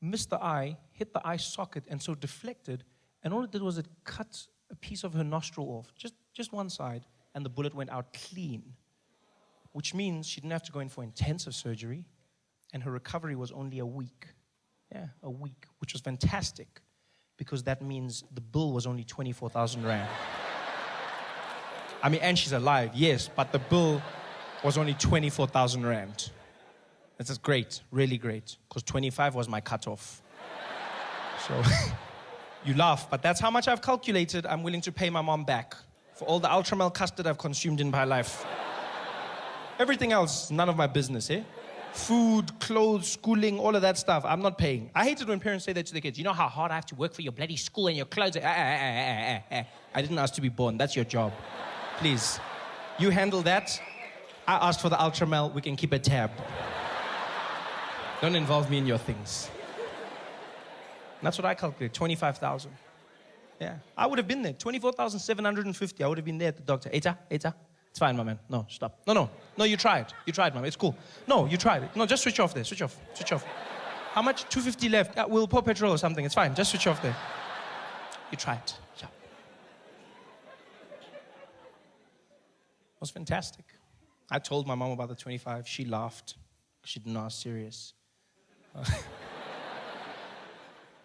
missed the eye, hit the eye socket, and so deflected, and all it did was it cut a piece of her nostril off, just one side, and the bullet went out clean, which means she didn't have to go in for intensive surgery, and her recovery was only a week. Yeah, a week, which was fantastic, because that means the bill was only 24,000 Rand. I mean, and she's alive, yes, but the bill was only 24,000 Rand. This is great, really great, because 25 was my cutoff. So, you laugh, but that's how much I've calculated I'm willing to pay my mom back for all the ultramel custard I've consumed in my life. Everything else, none of my business, eh? Food, clothes, schooling, all of that stuff, I'm not paying. I hate it when parents say that to their kids. You know how hard I have to work for your bloody school and your clothes? I didn't ask to be born. That's your job. Please. You handle that. I asked for the Ultramel, we can keep a tab. Don't involve me in your things. And that's what I calculated, 25,000. Yeah, I would have been there, 24,750. I would have been there at the doctor. Eta. It's fine, my man. No, stop. No, you tried. You tried, mama. It's cool. No, you tried it. No, just switch off there. Switch off. How much? 250 left. Yeah, we'll pour petrol or something. It's fine. Just switch off there. You tried. Yeah. It was fantastic. I told my mom about the 25. She laughed. She didn't know I was serious.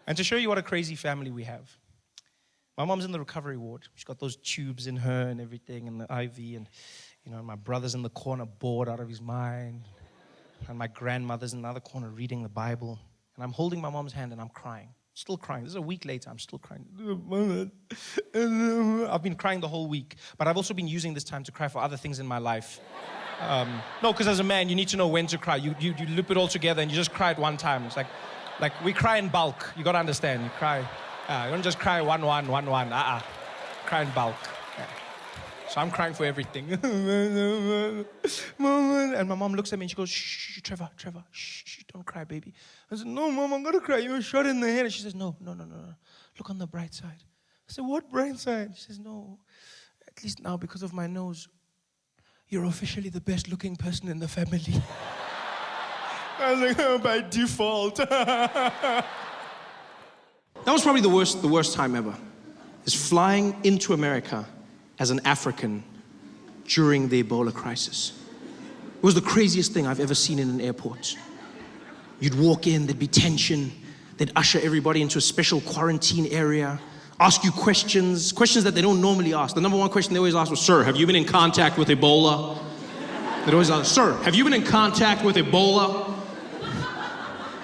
And to show you what a crazy family we have, my mom's in the recovery ward. She's got those tubes in her and everything, and the IV, and my brother's in the corner bored out of his mind, and my grandmother's in the other corner reading the Bible, and I'm holding my mom's hand and I'm crying, still crying. This is a week later, I'm still crying. I've been crying the whole week, but I've also been using this time to cry for other things in my life. No, because as a man, you need to know when to cry. You loop it all together and you just cry at one time. It's like we cry in bulk. You gotta understand, you cry. You don't just cry one. Cry in bulk. Yeah. So I'm crying for everything. And my mom looks at me and she goes, shh, Trevor, shh, don't cry, baby. I said, no, Mom, I'm gonna cry. You were shot in the head. And she says, no. Look on the bright side. I said, what bright side? She says, no, at least now because of my nose, you're officially the best looking person in the family. I was like, oh, by default. That was probably the worst time ever, is flying into America as an African during the Ebola crisis. It was the craziest thing I've ever seen in an airport. You'd walk in, there'd be tension, they'd usher everybody into a special quarantine area, ask you questions that they don't normally ask. The number one question they always ask was, sir, have you been in contact with Ebola? They'd always ask, sir, have you been in contact with Ebola?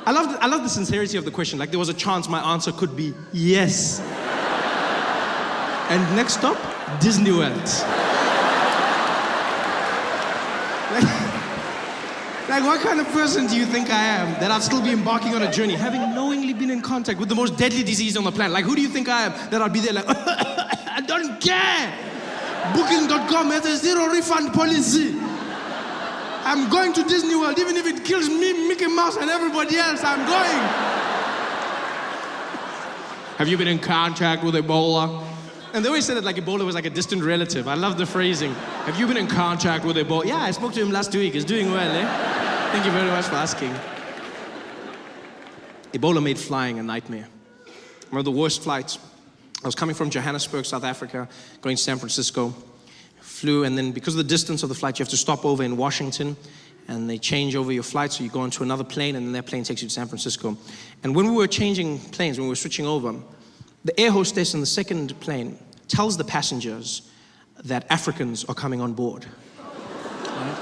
I love the sincerity of the question. Like there was a chance my answer could be yes. And next stop, Disney World. Like what kind of person do you think I am that I'd still be embarking on a journey, having knowingly been in contact with the most deadly disease on the planet? Like who do you think I am that I'd be there like, I don't care. Booking.com has a zero refund policy. I'm going to Disney World, even if it kills me, Mickey Mouse, and everybody else, I'm going. Have you been in contact with Ebola? And they always said it like Ebola was like a distant relative. I love the phrasing. Have you been in contact with Ebola? Yeah, I spoke to him last week. He's doing well, eh? Thank you very much for asking. Ebola made flying a nightmare. One of the worst flights. I was coming from Johannesburg, South Africa, going to San Francisco. Flew, and then because of the distance of the flight, you have to stop over in Washington, and they change over your flight, so you go onto another plane, and then that plane takes you to San Francisco. And when we were changing planes, when we were switching over, the air hostess in the second plane tells the passengers that Africans are coming on board. Right?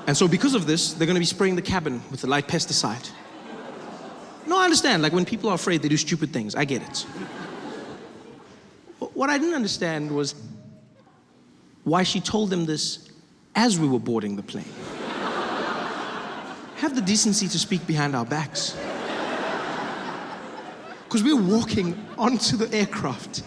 And so because of this, they're going to be spraying the cabin with the light pesticide. No, I understand, like when people are afraid, they do stupid things. I get it. What I didn't understand was why she told them this as we were boarding the plane. Have the decency to speak behind our backs. Because we're walking onto the aircraft,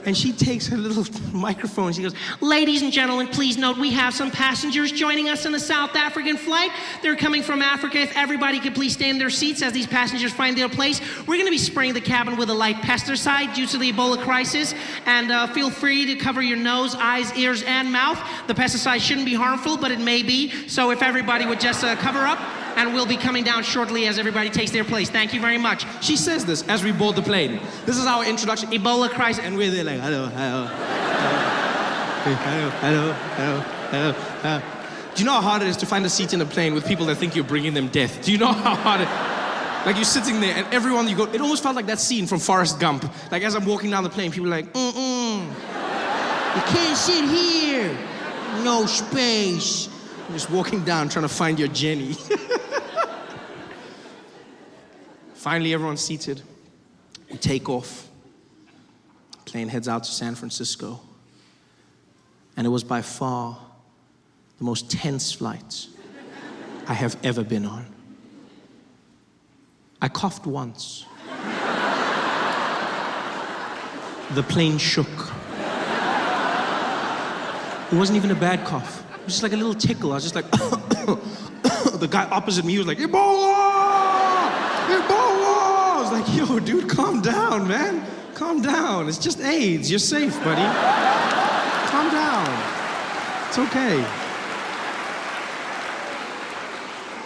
and she takes her little microphone and she goes, ladies and gentlemen, please note we have some passengers joining us in a South African flight. They're coming from Africa. If everybody could please stay in their seats as these passengers find their place. We're going to be spraying the cabin with a light pesticide due to the Ebola crisis. And feel free to cover your nose, eyes, ears, and mouth. The pesticide shouldn't be harmful, but it may be. So if everybody would just cover up, and we'll be coming down shortly as everybody takes their place. Thank you very much. She says this as we board the plane. This is our introduction, Ebola crisis, and we're there like, hello. Do you know how hard it is to find a seat in a plane with people that think you're bringing them death? Do you know how hard like you're sitting there and everyone you go, it almost felt like that scene from Forrest Gump. Like as I'm walking down the plane, people are like, you can't sit here. No space. I'm just walking down trying to find your Jenny. Finally, everyone's seated. We take off. Plane heads out to San Francisco. And it was by far the most tense flight I have ever been on. I coughed once. The plane shook. It wasn't even a bad cough. It was just like a little tickle. I was just like, the guy opposite me was like, Ebola! Ebola! I was like, yo, dude, calm down, man. Calm down. It's just AIDS. You're safe, buddy. Calm down. It's okay.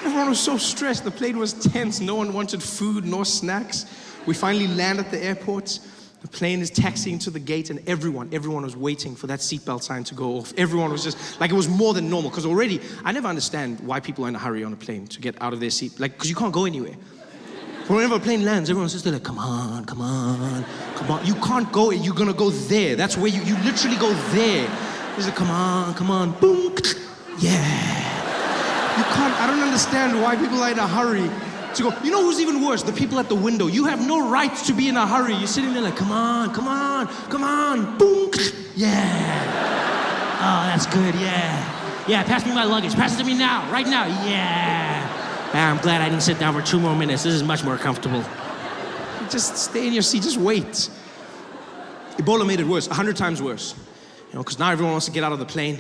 Everyone was so stressed. The plane was tense. No one wanted food nor snacks. We finally land at the airport. The plane is taxiing to the gate, and everyone was waiting for that seatbelt sign to go off. Everyone was just, like, it was more than normal. Because already, I never understand why people are in a hurry on a plane to get out of their seat. Like, because you can't go anywhere. Whenever a plane lands, everyone's just like, come on, come on, come on. You can't go, you're gonna go there. That's where you literally go there. It's like, come on, boom, yeah. You can't, I don't understand why people are in a hurry to go. You know who's even worse? The people at the window. You have no right to be in a hurry. You're sitting there like, come on, boom, yeah. Oh, that's good, yeah. Yeah, pass me my luggage. Pass it to me now, right now, yeah. I'm glad I didn't sit down for 2 more minutes. This is much more comfortable. Just stay in your seat, just wait. Ebola made it worse, 100 times worse. You know, because now everyone wants to get out of the plane.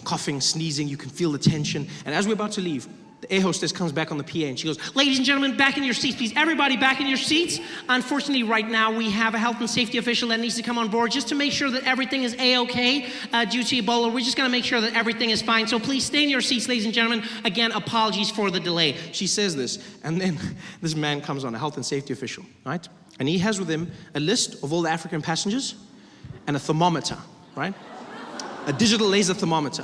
Coughing, sneezing, you can feel the tension. And as we're about to leave, the air hostess comes back on the PA and she goes, ladies and gentlemen, back in your seats, please. Everybody back in your seats. Unfortunately, right now, we have a health and safety official that needs to come on board just to make sure that everything is A-okay due to Ebola. We're just gonna make sure that everything is fine. So please stay in your seats, ladies and gentlemen. Again, apologies for the delay. She says this, and then this man comes on, a health and safety official, right? And he has with him a list of all the African passengers and a thermometer, right? A digital laser thermometer.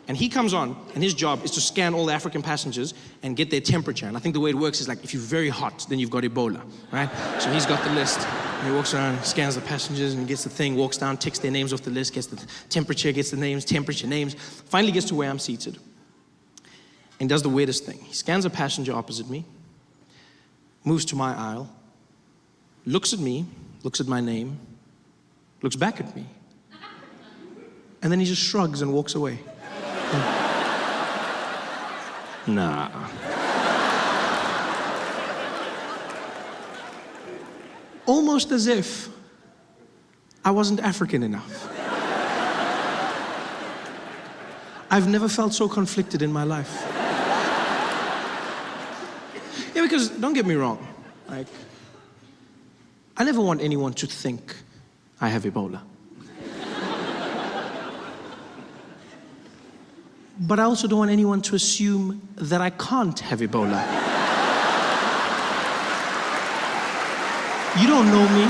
And he comes on, and his job is to scan all the African passengers and get their temperature. And I think the way it works is like, if you're very hot, then you've got Ebola, right? So he's got the list, and he walks around, scans the passengers, and gets the thing, walks down, ticks their names off the list, gets the temperature, gets the names, temperature, names, finally gets to where I'm seated, and does the weirdest thing. He scans a passenger opposite me, moves to my aisle, looks at me, looks at my name, looks back at me, and then he just shrugs and walks away. Nah. Almost as if I wasn't African enough. I've never felt so conflicted in my life. Yeah, because don't get me wrong, like, I never want anyone to think I have Ebola. But I also don't want anyone to assume that I can't have Ebola. You don't know me.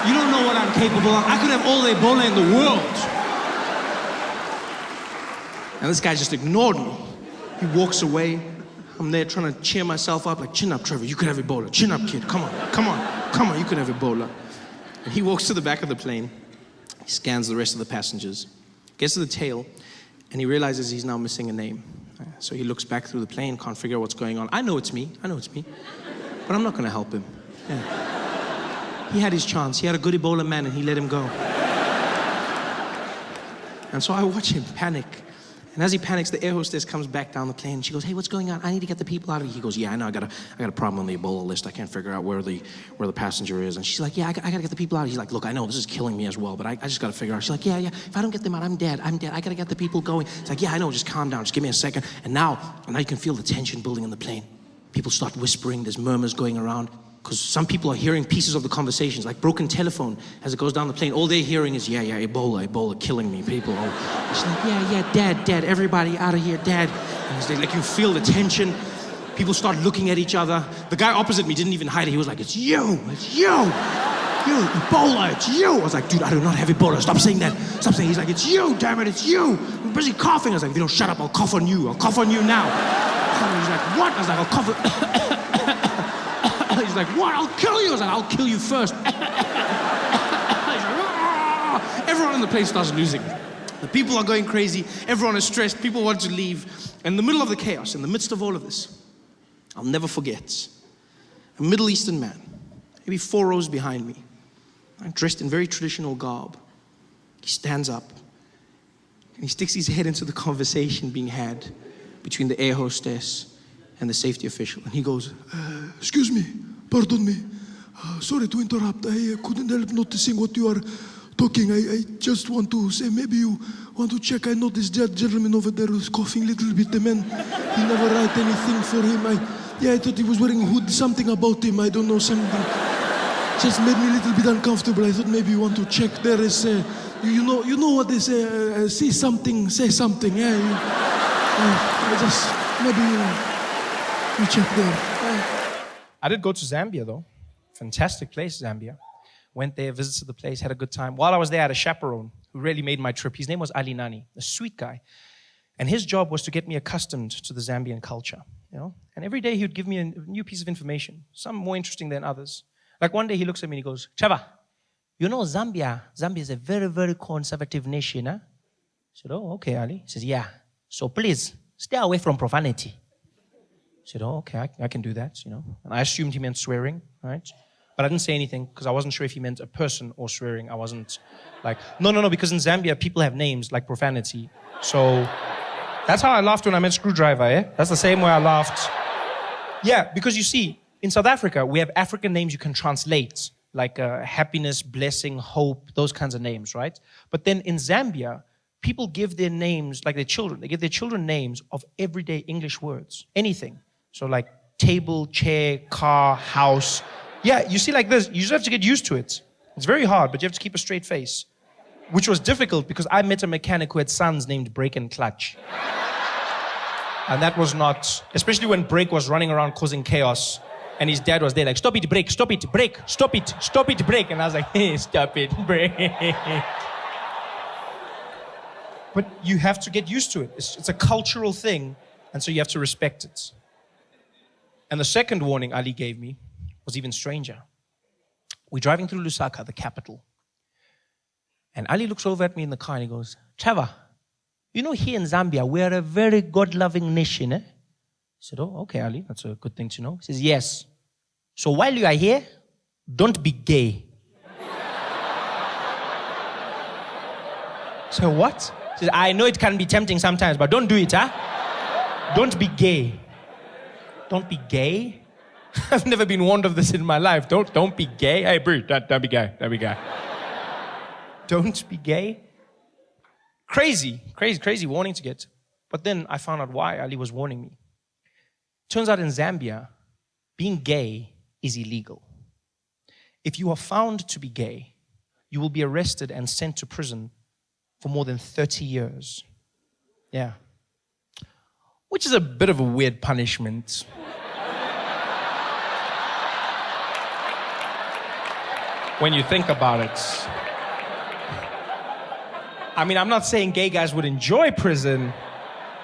You don't know what I'm capable of. I could have all the Ebola in the world. And this guy just ignored me. He walks away. I'm there trying to cheer myself up, like, chin up, Trevor, you could have Ebola. Chin up, kid, come on, you could have Ebola. And he walks to the back of the plane. He scans the rest of the passengers, gets to the tail, and he realizes he's now missing a name. So he looks back through the plane, can't figure out what's going on. I know it's me, but I'm not gonna help him. Yeah. He had his chance. He had a good Ebola man and he let him go. And so I watch him panic. And as he panics, the air hostess comes back down the plane and she goes, hey, what's going on? I need to get the people out of here. He goes, yeah, I know, I got a problem on the Ebola list. I can't figure out where the passenger is. And she's like, yeah, I gotta get the people out. He's like, look, I know this is killing me as well, but I just gotta figure out. She's like, yeah, if I don't get them out, I'm dead. I gotta get the people going. It's like, yeah, I know, just calm down, just give me a second. And now you can feel the tension building in the plane. People start whispering, there's murmurs going around. Because some people are hearing pieces of the conversations, like broken telephone as it goes down the plane. All they're hearing is, yeah, Ebola killing me, people. She's like, yeah, dad, everybody out of here, dad. And it's like you feel the tension. People start looking at each other. The guy opposite me didn't even hide it. He was like, it's you, Ebola, it's you. I was like, dude, I do not have Ebola. Stop saying that. Stop saying. He's like, it's you, damn it, it's you. I'm busy coughing. I was like, if you don't shut up, I'll cough on you. I'll cough on you now. And he's like, what? I was like, I'll cough. He's like, what? I'll kill you. I was like, I'll kill you first. He's like, everyone in the plane starts losing. The people are going crazy. Everyone is stressed. People want to leave. And in the middle of the chaos, in the midst of all of this, I'll never forget a Middle Eastern man, maybe 4 rows behind me, dressed in very traditional garb. He stands up and he sticks his head into the conversation being had between the air hostess and the safety official. And he goes, excuse me, pardon me, sorry to interrupt. I couldn't help noticing what you are talking, I just want to say, maybe you want to check. I noticed that gentleman over there was coughing a little bit. The man, he never write anything for him. I thought he was wearing a hood, something about him. I don't know, something. Just made me a little bit uncomfortable. I thought maybe you want to check. There is, you know what they say, see something, say something. Yeah, I just, maybe you check there. I did go to Zambia, though. Fantastic place, Zambia. Went there, visited the place, had a good time. While I was there, I had a chaperone who really made my trip. His name was Ali Nani, a sweet guy. And his job was to get me accustomed to the Zambian culture, you know. And every day he would give me a new piece of information, some more interesting than others. Like one day he looks at me and he goes, Trevor, you know Zambia is a very, very conservative nation, huh? I said, oh, okay, Ali. He says, yeah. So please, stay away from profanity. I said, oh, okay, I can do that, you know. And I assumed he meant swearing, right? But I didn't say anything because I wasn't sure if he meant a person or swearing. I wasn't like, no, because in Zambia, people have names like profanity. So that's how I laughed when I meant screwdriver, eh? That's the same way I laughed. Yeah, because you see, in South Africa, we have African names you can translate, like happiness, blessing, hope, those kinds of names, right? But then in Zambia, people give their names, like their children, they give their children names of everyday English words, anything. So like table, chair, car, house. Yeah, you see like this, you just have to get used to it. It's very hard, but you have to keep a straight face. Which was difficult because I met a mechanic who had sons named Brake and Clutch. And that was not, especially when Brake was running around causing chaos. And his dad was there like, stop it, Brake, stop it, Brake, stop it, Brake. And I was like, hey, stop it, Brake. But you have to get used to it. It's a cultural thing, and so you have to respect it. And the second warning Ali gave me was even stranger. We're driving through Lusaka, the capital. And Ali looks over at me in the car and he goes, Trevor, you know here in Zambia, we're a very God-loving nation, eh? I said, oh, okay, Ali, that's a good thing to know. He says, yes. So while you are here, don't be gay. So what? He says, I know it can be tempting sometimes, but don't do it, huh? Don't be gay. Don't be gay? I've never been warned of this in my life. Don't be gay. Hey, bro, don't be gay. Don't be gay. Don't be gay. Crazy warning to get. But then I found out why Ali was warning me. Turns out in Zambia, being gay is illegal. If you are found to be gay, you will be arrested and sent to prison for more than 30 years. Yeah. Which is a bit of a weird punishment. When you think about it. I mean, I'm not saying gay guys would enjoy prison.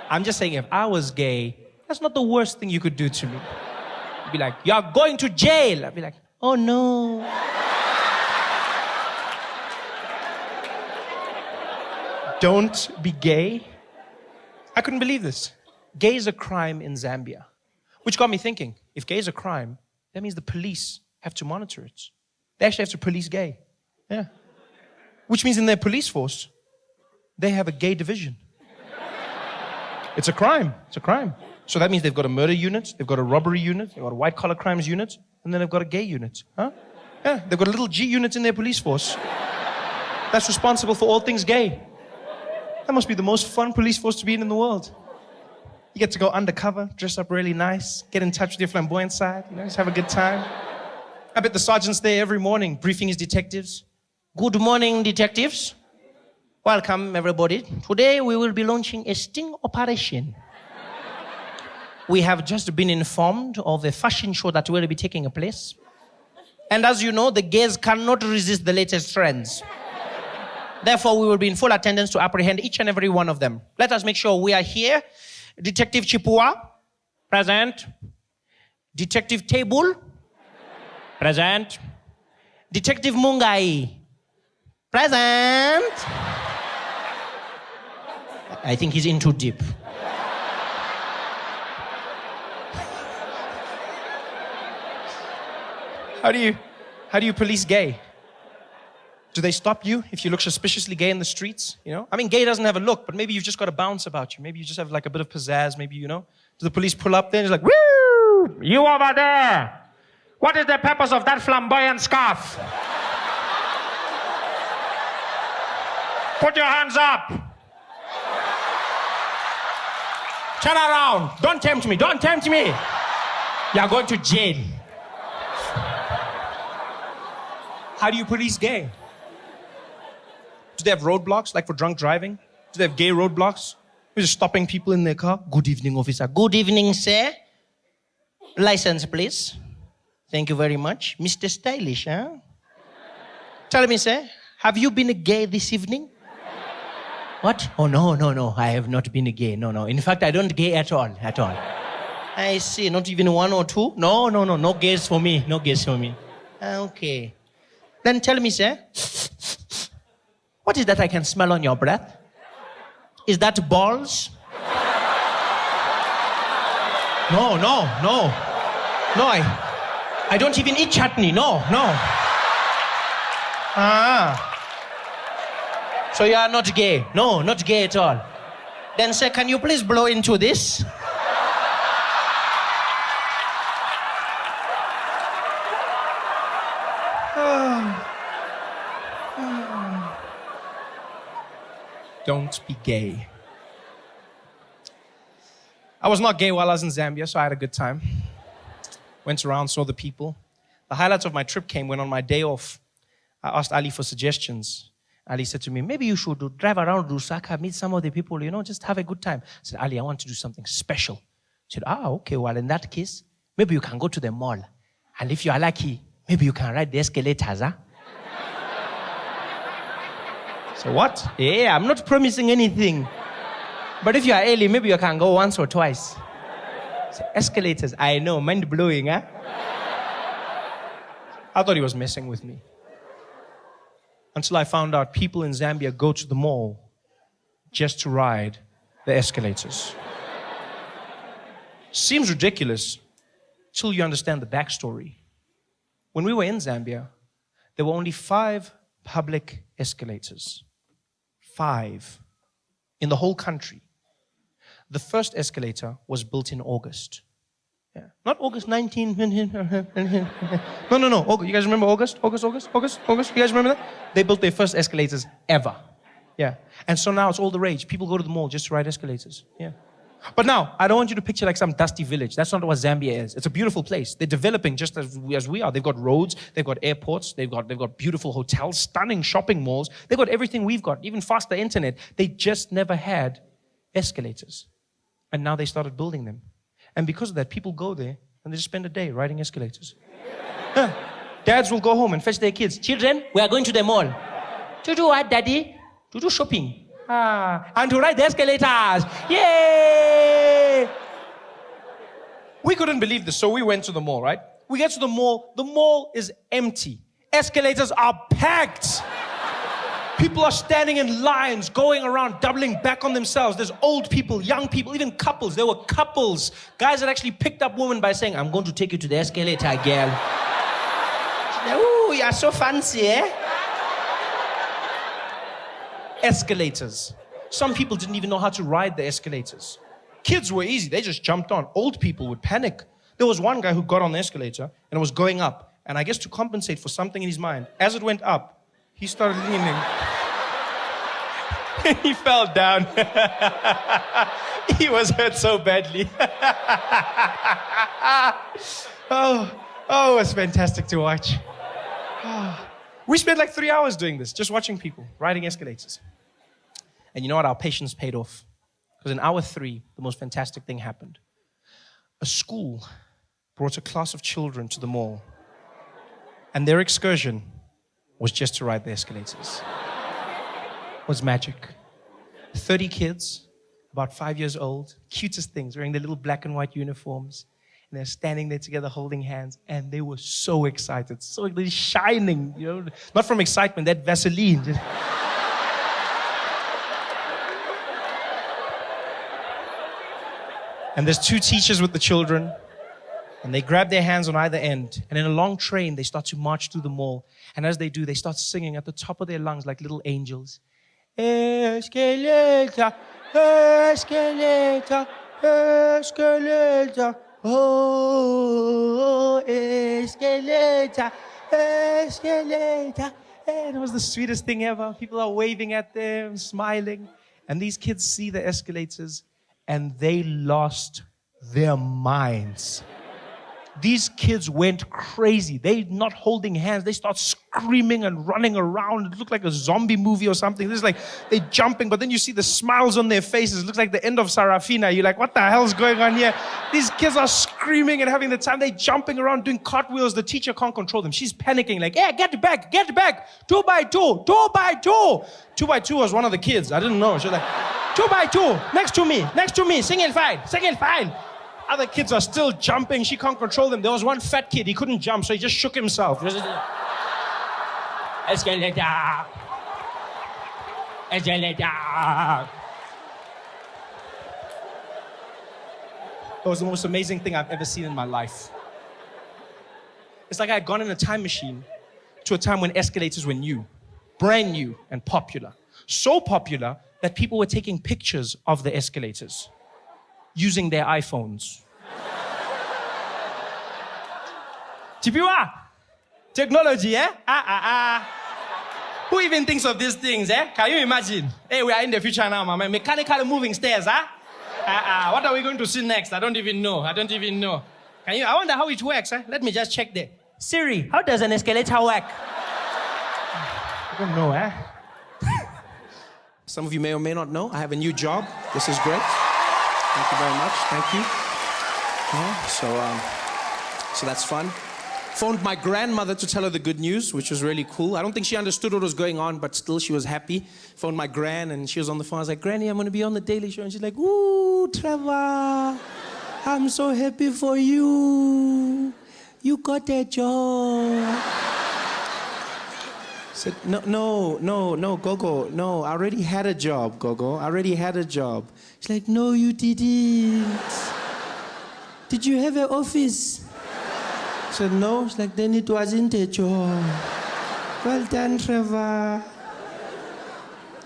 I'm just saying if I was gay, that's not the worst thing you could do to me. You'd be like, you're going to jail. I'd be like, oh no. Don't be gay. I couldn't believe this. Gay is a crime in Zambia. Which got me thinking, if gay is a crime, that means the police have to monitor it. They actually have to police gay. Yeah. Which means in their police force, they have a gay division. It's a crime. It's a crime. So that means they've got a murder unit, they've got a robbery unit, they've got a white-collar crimes unit, and then they've got a gay unit. Huh? Yeah, they've got a little G unit in their police force that's responsible for all things gay. That must be the most fun police force to be in the world. You get to go undercover, dress up really nice, get in touch with your flamboyant side, you know, just have a good time. I bet the sergeant's there every morning, briefing his detectives. Good morning, detectives. Welcome, everybody. Today we will be launching a sting operation. We have just been informed of a fashion show that will be taking place. And as you know, the gays cannot resist the latest trends. Therefore, we will be in full attendance to apprehend each and every one of them. Let us make sure we are here. Detective Chipua, present. Detective Table, present. Detective Mungai, present. I think he's in too deep. How do you police gay? Do they stop you if you look suspiciously gay in the streets? You know? I mean, gay doesn't have a look, but maybe you've just got a bounce about you. Maybe you just have like a bit of pizzazz. Maybe, you know, do the police pull up there and it's like, woo! You over there! What is the purpose of that flamboyant scarf? Put your hands up. Turn around. Don't tempt me. Don't tempt me. You're going to jail. How do you police gay? Do they have roadblocks, like for drunk driving? Do they have gay roadblocks? They're just stopping people in their car. Good evening, officer. Good evening, sir. License, please. Thank you very much. Mr. Stylish, huh? Tell me, sir, have you been gay this evening? What? Oh, no. I have not been gay. No. In fact, I don't gay at all. I see. Not even one or two? No. No gays for me. No gays for me. Okay. Then tell me, sir, what is that I can smell on your breath? Is that balls? No, I don't even eat chutney. No. So you are not gay? No, not gay at all. Then, sir, can you please blow into this? Don't be gay. I was not gay while I was in Zambia, so I had a good time. Went around, saw the people. The highlights of my trip came when on my day off, I asked Ali for suggestions. Ali said to me, maybe you should drive around Lusaka, meet some of the people, just have a good time. I said, Ali, I want to do something special. He said, okay, well, in that case, maybe you can go to the mall. And if you are lucky, maybe you can ride the escalators, huh? So what? Yeah, I'm not promising anything. But if you are early, maybe you can go once or twice. So escalators, I know, mind-blowing, huh? I thought he was messing with me. Until I found out people in Zambia go to the mall just to ride the escalators. Seems ridiculous till you understand the backstory. When we were in Zambia, there were only 5 public escalators. 5 in the whole country. The first escalator was built in August. Yeah. Not August 19. No. You guys remember August? August. You guys remember that? They built their first escalators ever. Yeah. And so now it's all the rage. People go to the mall just to ride escalators. Yeah. But now, I don't want you to picture like some dusty village. That's not what Zambia is. It's a beautiful place. They're developing just as we are. They've got roads, they've got airports, they've got beautiful hotels, stunning shopping malls. They've got everything we've got, even faster internet. They just never had escalators. And now they started building them. And because of that, people go there and they just spend a day riding escalators. Dads will go home and fetch their kids. Children, we are going to the mall. To do what, Daddy? To do shopping. And to ride the escalators. Yay! We couldn't believe this, so we went to the mall, right? We get to the mall is empty. Escalators are packed. People are standing in lines, going around, doubling back on themselves. There's old people, young people, even couples. There were couples. Guys that actually picked up women by saying, I'm going to take you to the escalator, girl. Ooh, you're so fancy, eh? Escalators. Some people didn't even know how to ride the escalators. Kids were easy. They just jumped on. Old people would panic. There was one guy who got on the escalator and it was going up. And I guess to compensate for something in his mind, as it went up, he started leaning. He fell down. He was hurt so badly. Oh, it was fantastic to watch. We spent like 3 hours doing this, just watching people riding escalators. And you know what? Our patience paid off. Because in hour 3, the most fantastic thing happened. A school brought a class of children to the mall. And their excursion was just to ride the escalators. It was magic. 30 kids, about 5 years old, cutest things, wearing their little black and white uniforms. And they're standing there together holding hands. And they were so excited, so they're shining, not from excitement, that Vaseline. Just... And there's 2 teachers with the children. And they grab their hands on either end. And in a long train, they start to march through the mall. And as they do, they start singing at the top of their lungs like little angels. Escalator, escalator, escalator. Oh, escalator, escalator, And it was the sweetest thing ever. People are waving at them, smiling. And these kids see the escalators and they lost their minds. These kids went crazy. They're not holding hands. They start screaming and running around. It looked like a zombie movie or something. This is like they're jumping, but then you see the smiles on their faces. It looks like the end of Sarafina. You're like, what the hell's going on here? These kids are screaming and having the time. They're jumping around, doing cartwheels. The teacher can't control them. She's panicking, like, yeah, get back. 2 by 2, 2 by 2. 2 by 2 was one of the kids. I didn't know. She was like, 2 by 2, next to me, single file. Other kids are still jumping. She can't control them. There was one fat kid. He couldn't jump, so he just shook himself. Escalator. It was the most amazing thing I've ever seen in my life. It's like I had gone in a time machine to a time when escalators were new, brand new and popular. So popular that people were taking pictures of the escalators using their iPhones. Chipiwa, technology, eh? Who even thinks of these things, eh? Can you imagine? Hey, we are in the future now, man. Mechanical moving stairs, huh? What are we going to see next? I don't even know. I wonder how it works, eh? Let me just check there. Siri, how does an escalator work? I don't know, eh? Some of you may or may not know, I have a new job. This is great. Thank you very much. Thank you. Yeah, so that's fun. Phoned my grandmother to tell her the good news, which was really cool. I don't think she understood what was going on, but still she was happy. Phoned my gran, and she was on the phone. I was like, Granny, I'm going to be on the Daily Show. And she's like, ooh, Trevor, I'm so happy for you. You got a job. I said, no, Gogo. No, I already had a job, Gogo. I already had a job. She's like, no, you didn't. Did you have an office? I said, no. She's like, then it wasn't a job. Well done, Trevor.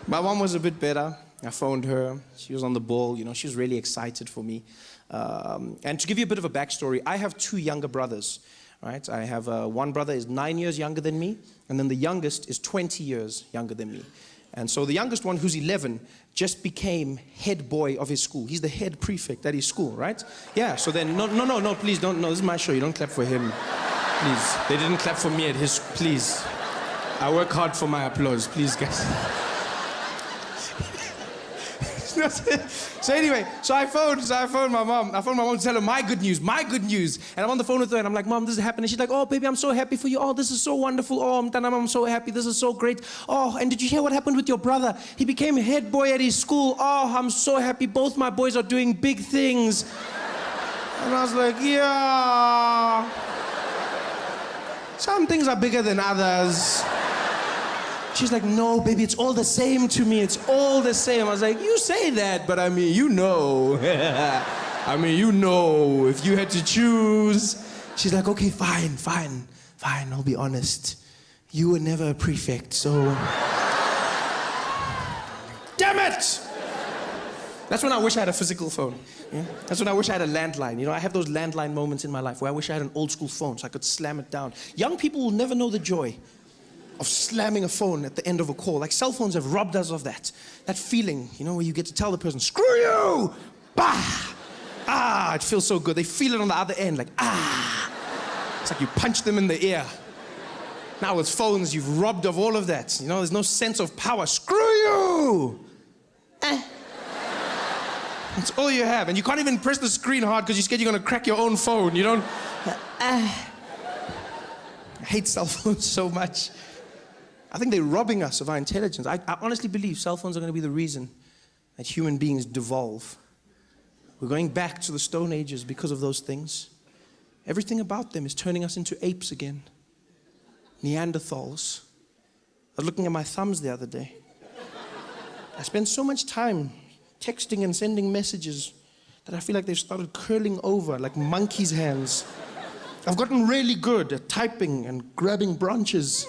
My mom was a bit better. I phoned her. She was on the ball. You know, she was really excited for me. And to give you a bit of a backstory, I have 2 younger brothers. Right? I have one brother is 9 years younger than me, and then the youngest is 20 years younger than me. And so the youngest one, who's 11, just became head boy of his school. He's the head prefect at his school, right? Yeah, so then, no, please don't, no, this is my show. You don't clap for him, please. They didn't clap for me at his, please. I work hard for my applause, please, guys. So anyway, I phoned my mom. I phoned my mom to tell her my good news. And I'm on the phone with her, and I'm like, Mom, this is happening. She's like, oh, baby, I'm so happy for you. Oh, this is so wonderful. Oh, I'm so happy. This is so great. Oh, and did you hear what happened with your brother? He became head boy at his school. Oh, I'm so happy. Both my boys are doing big things. And I was like, yeah. Some things are bigger than others. She's like, no, baby, it's all the same to me. It's all the same. I was like, you say that, but I mean, you know. If you had to choose. She's like, okay, fine, I'll be honest. You were never a prefect, so... Damn it! That's when I wish I had a physical phone. Yeah? That's when I wish I had a landline. You know, I have those landline moments in my life where I wish I had an old school phone so I could slam it down. Young people will never know the joy of slamming a phone at the end of a call. Like, cell phones have robbed us of that. That feeling, you know, where you get to tell the person, screw you! Bah! Ah, it feels so good. They feel it on the other end, like, ah! It's like you punch them in the ear. Now with phones, you've robbed of all of that. You know, there's no sense of power. Screw you! That's all you have. And you can't even press the screen hard because you're scared you're going to crack your own phone. You don't... I hate cell phones so much. I think they're robbing us of our intelligence. I honestly believe cell phones are going to be the reason that human beings devolve. We're going back to the Stone Ages because of those things. Everything about them is turning us into apes again. Neanderthals. I was looking at my thumbs the other day. I spend so much time texting and sending messages that I feel like they've started curling over like monkey's hands. I've gotten really good at typing and grabbing branches.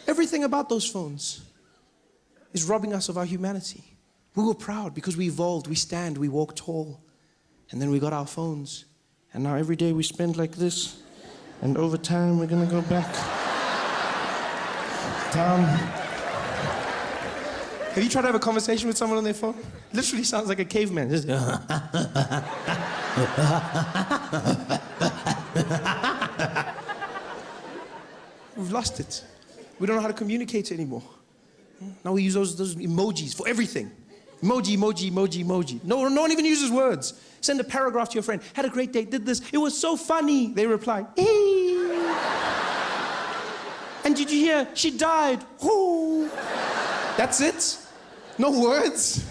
Everything about those phones is robbing us of our humanity. We were proud because we evolved, we stand, we walk tall. And then we got our phones. And now every day we spend like this. And over time we're gonna go back Dumb. Have you tried to have a conversation with someone on their phone? Literally sounds like a caveman. Just We've lost it. We don't know how to communicate anymore. Now we use those emojis for everything. Emoji, emoji, emoji, emoji. No one even uses words. Send a paragraph to your friend. Had a great date, did this. It was so funny. They reply. And did you hear? She died. Ooh. That's it. No words.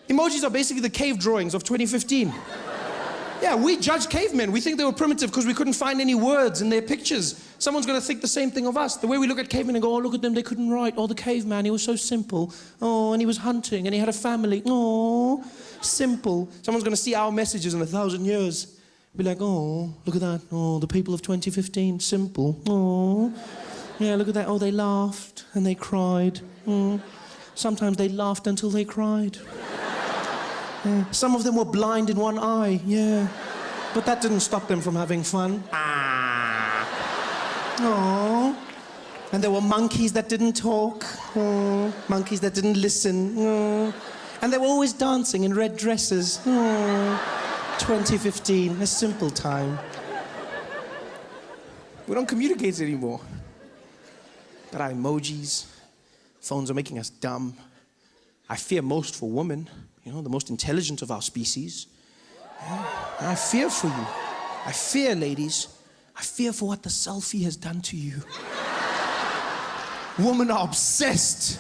Emojis are basically the cave drawings of 2015. Yeah, we judge cavemen. We think they were primitive because we couldn't find any words in their pictures. Someone's going to think the same thing of us. The way we look at cavemen and go, oh, look at them, they couldn't write. Oh, the caveman, he was so simple. Oh, and he was hunting, and he had a family. Oh, simple. Someone's going to see our messages in 1,000 years. Be like, oh, look at that. Oh, the people of 2015, simple. Oh, yeah, look at that. Oh, they laughed, and they cried. Sometimes they laughed until they cried. Yeah. Some of them were blind in one eye, yeah. But that didn't stop them from having fun. Aww. And there were monkeys that didn't talk. Aww. Monkeys that didn't listen. Aww. And they were always dancing in red dresses. Aww. 2015, a simple time. We don't communicate anymore. But our emojis, phones are making us dumb. I fear most for women. You know, the most intelligent of our species. Yeah. And I fear for you. I fear, ladies. I fear for what the selfie has done to you. Women are obsessed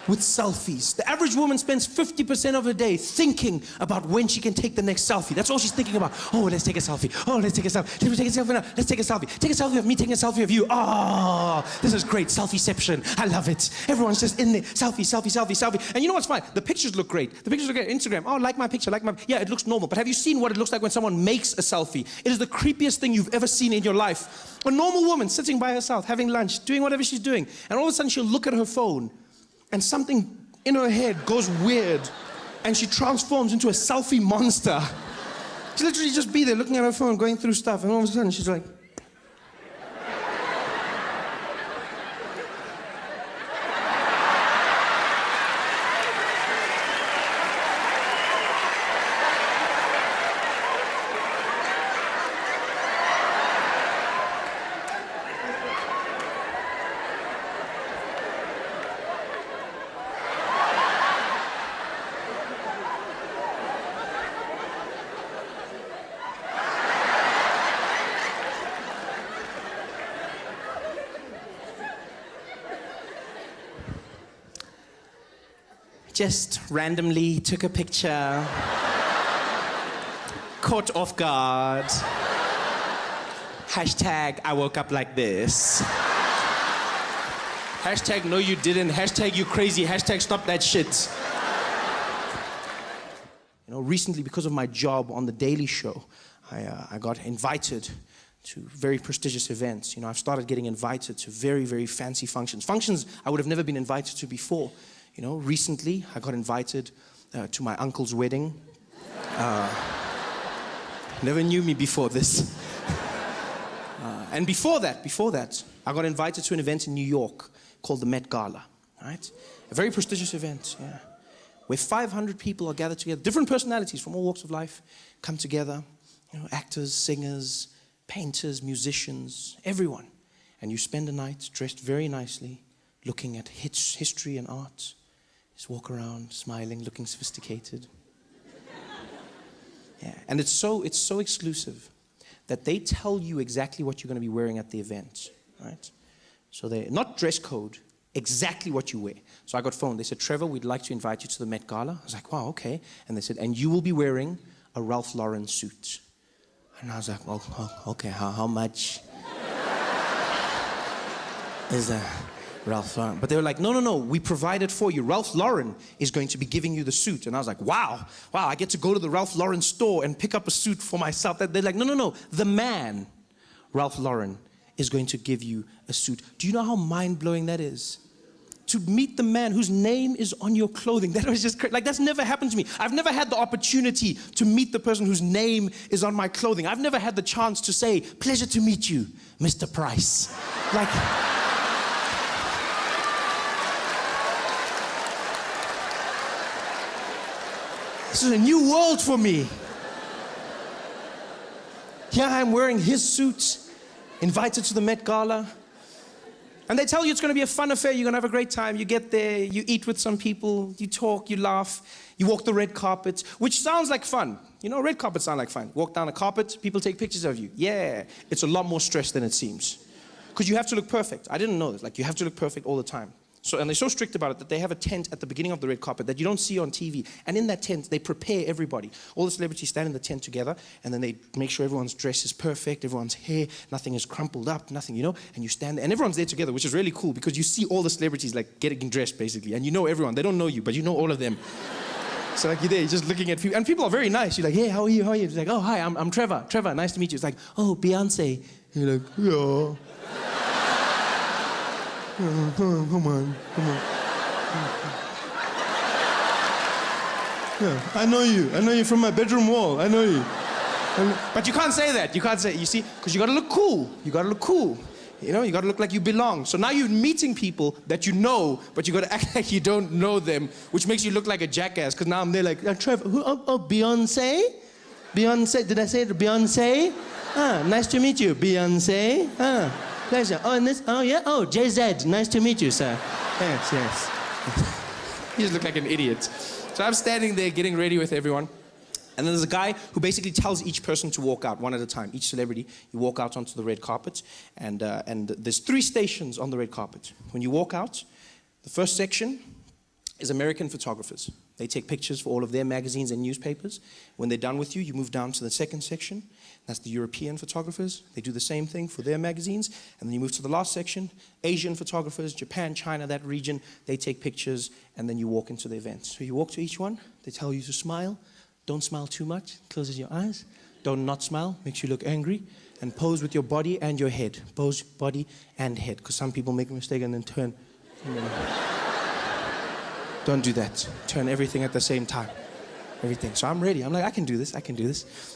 with selfies. The average woman spends 50% of her day thinking about when she can take the next selfie. That's all she's thinking about. Oh, let's take a selfie. Oh, let's take a selfie. Let's take a selfie now. Let's take a selfie. Take a selfie of me taking a selfie of you. Oh, this is great. Selfieception. I love it. Everyone's just in there. Selfie, selfie, selfie, selfie. And you know what's fine? The pictures look great. The pictures look great. Instagram. Oh, like my picture, like my... Yeah, it looks normal. But have you seen what it looks like when someone makes a selfie? It is the creepiest thing you've ever seen in your life. A normal woman sitting by herself, having lunch, doing whatever she's doing. And all of a sudden she'll look at her phone and something in her head goes weird, and she transforms into a selfie monster. She literally just be there looking at her phone, going through stuff, and all of a sudden she's like... Just randomly took a picture. Caught off guard. Hashtag, I woke up like this. Hashtag, no you didn't. Hashtag, you crazy. Hashtag, stop that shit. You know, recently, because of my job on The Daily Show, I got invited to very prestigious events. You know, I've started getting invited to very, very fancy functions. Functions I would have never been invited to before. You know, recently I got invited to my uncle's wedding. Never knew me before this. And before that, I got invited to an event in New York called the Met Gala, right? A very prestigious event, yeah. Where 500 people are gathered together, different personalities from all walks of life come together. You know, actors, singers, painters, musicians, everyone. And you spend a night dressed very nicely, looking at history and art. Just walk around, smiling, looking sophisticated. Yeah, and it's so exclusive that they tell you exactly what you're going to be wearing at the event, right? So they not dress code, exactly what you wear. So I got phoned. They said, Trevor, we'd like to invite you to the Met Gala. I was like, wow, okay. And they said, and you will be wearing a Ralph Lauren suit. And I was like, oh okay, how much is that? Ralph Lauren. But they were like, no, we provide it for you. Ralph Lauren is going to be giving you the suit. And I was like, wow, I get to go to the Ralph Lauren store and pick up a suit for myself. They're like, no, the man, Ralph Lauren, is going to give you a suit. Do you know how mind-blowing that is? To meet the man whose name is on your clothing. That was just crazy. Like, that's never happened to me. I've never had the opportunity to meet the person whose name is on my clothing. I've never had the chance to say, pleasure to meet you, Mr. Price. Like... This is a new world for me. Here I am wearing his suit, invited to the Met Gala. And they tell you it's going to be a fun affair, you're going to have a great time. You get there, you eat with some people, you talk, you laugh, you walk the red carpet, which sounds like fun. You know, red carpets sound like fun. Walk down a carpet, people take pictures of you. Yeah, it's a lot more stress than it seems. Because you have to look perfect. I didn't know this. Like, you have to look perfect all the time. So, and they're so strict about it that they have a tent at the beginning of the red carpet that you don't see on TV. And in that tent, they prepare everybody. All the celebrities stand in the tent together, and then they make sure everyone's dress is perfect, everyone's hair, nothing is crumpled up, nothing, you know, and you stand there, and everyone's there together, which is really cool because you see all the celebrities like getting dressed basically, and you know everyone. They don't know you, but you know all of them. So like you're there, you're just looking at people, and people are very nice. You're like, hey, how are you, how are you? It's like, oh, hi, I'm Trevor. Trevor, nice to meet you. It's like, oh, Beyonce. And you're like, yeah. Come on. Yeah, I know you from my bedroom wall. I know you. But you can't say that. You can't say, you see, because you got to look cool. You got to look cool. You know, you got to look like you belong. So now you're meeting people that you know, but you got to act like you don't know them, which makes you look like a jackass. Because now I'm there like, Trevor, who? Oh, Beyonce? Beyonce? Did I say it? Beyonce? Ah, nice to meet you, Beyonce. Ah, pleasure. Oh, and this? Oh, yeah. Oh, JZ. Nice to meet you, sir. Yes. You just look like an idiot. So I'm standing there getting ready with everyone. And then there's a guy who basically tells each person to walk out one at a time. Each celebrity, you walk out onto the red carpet. And there's 3 stations on the red carpet. When you walk out, the first section is American photographers. They take pictures for all of their magazines and newspapers. When they're done with you, you move down to the second section. That's the European photographers. They do the same thing for their magazines. And then you move to the last section, Asian photographers, Japan, China, that region. They take pictures, and then you walk into the event. So you walk to each one. They tell you to smile. Don't smile too much. Closes your eyes. Don't not smile. Makes you look angry. And pose with your body and your head. Pose body and head. Because some people make a mistake and then turn. Don't do that. Turn everything at the same time. Everything. So I'm ready. I'm like, I can do this.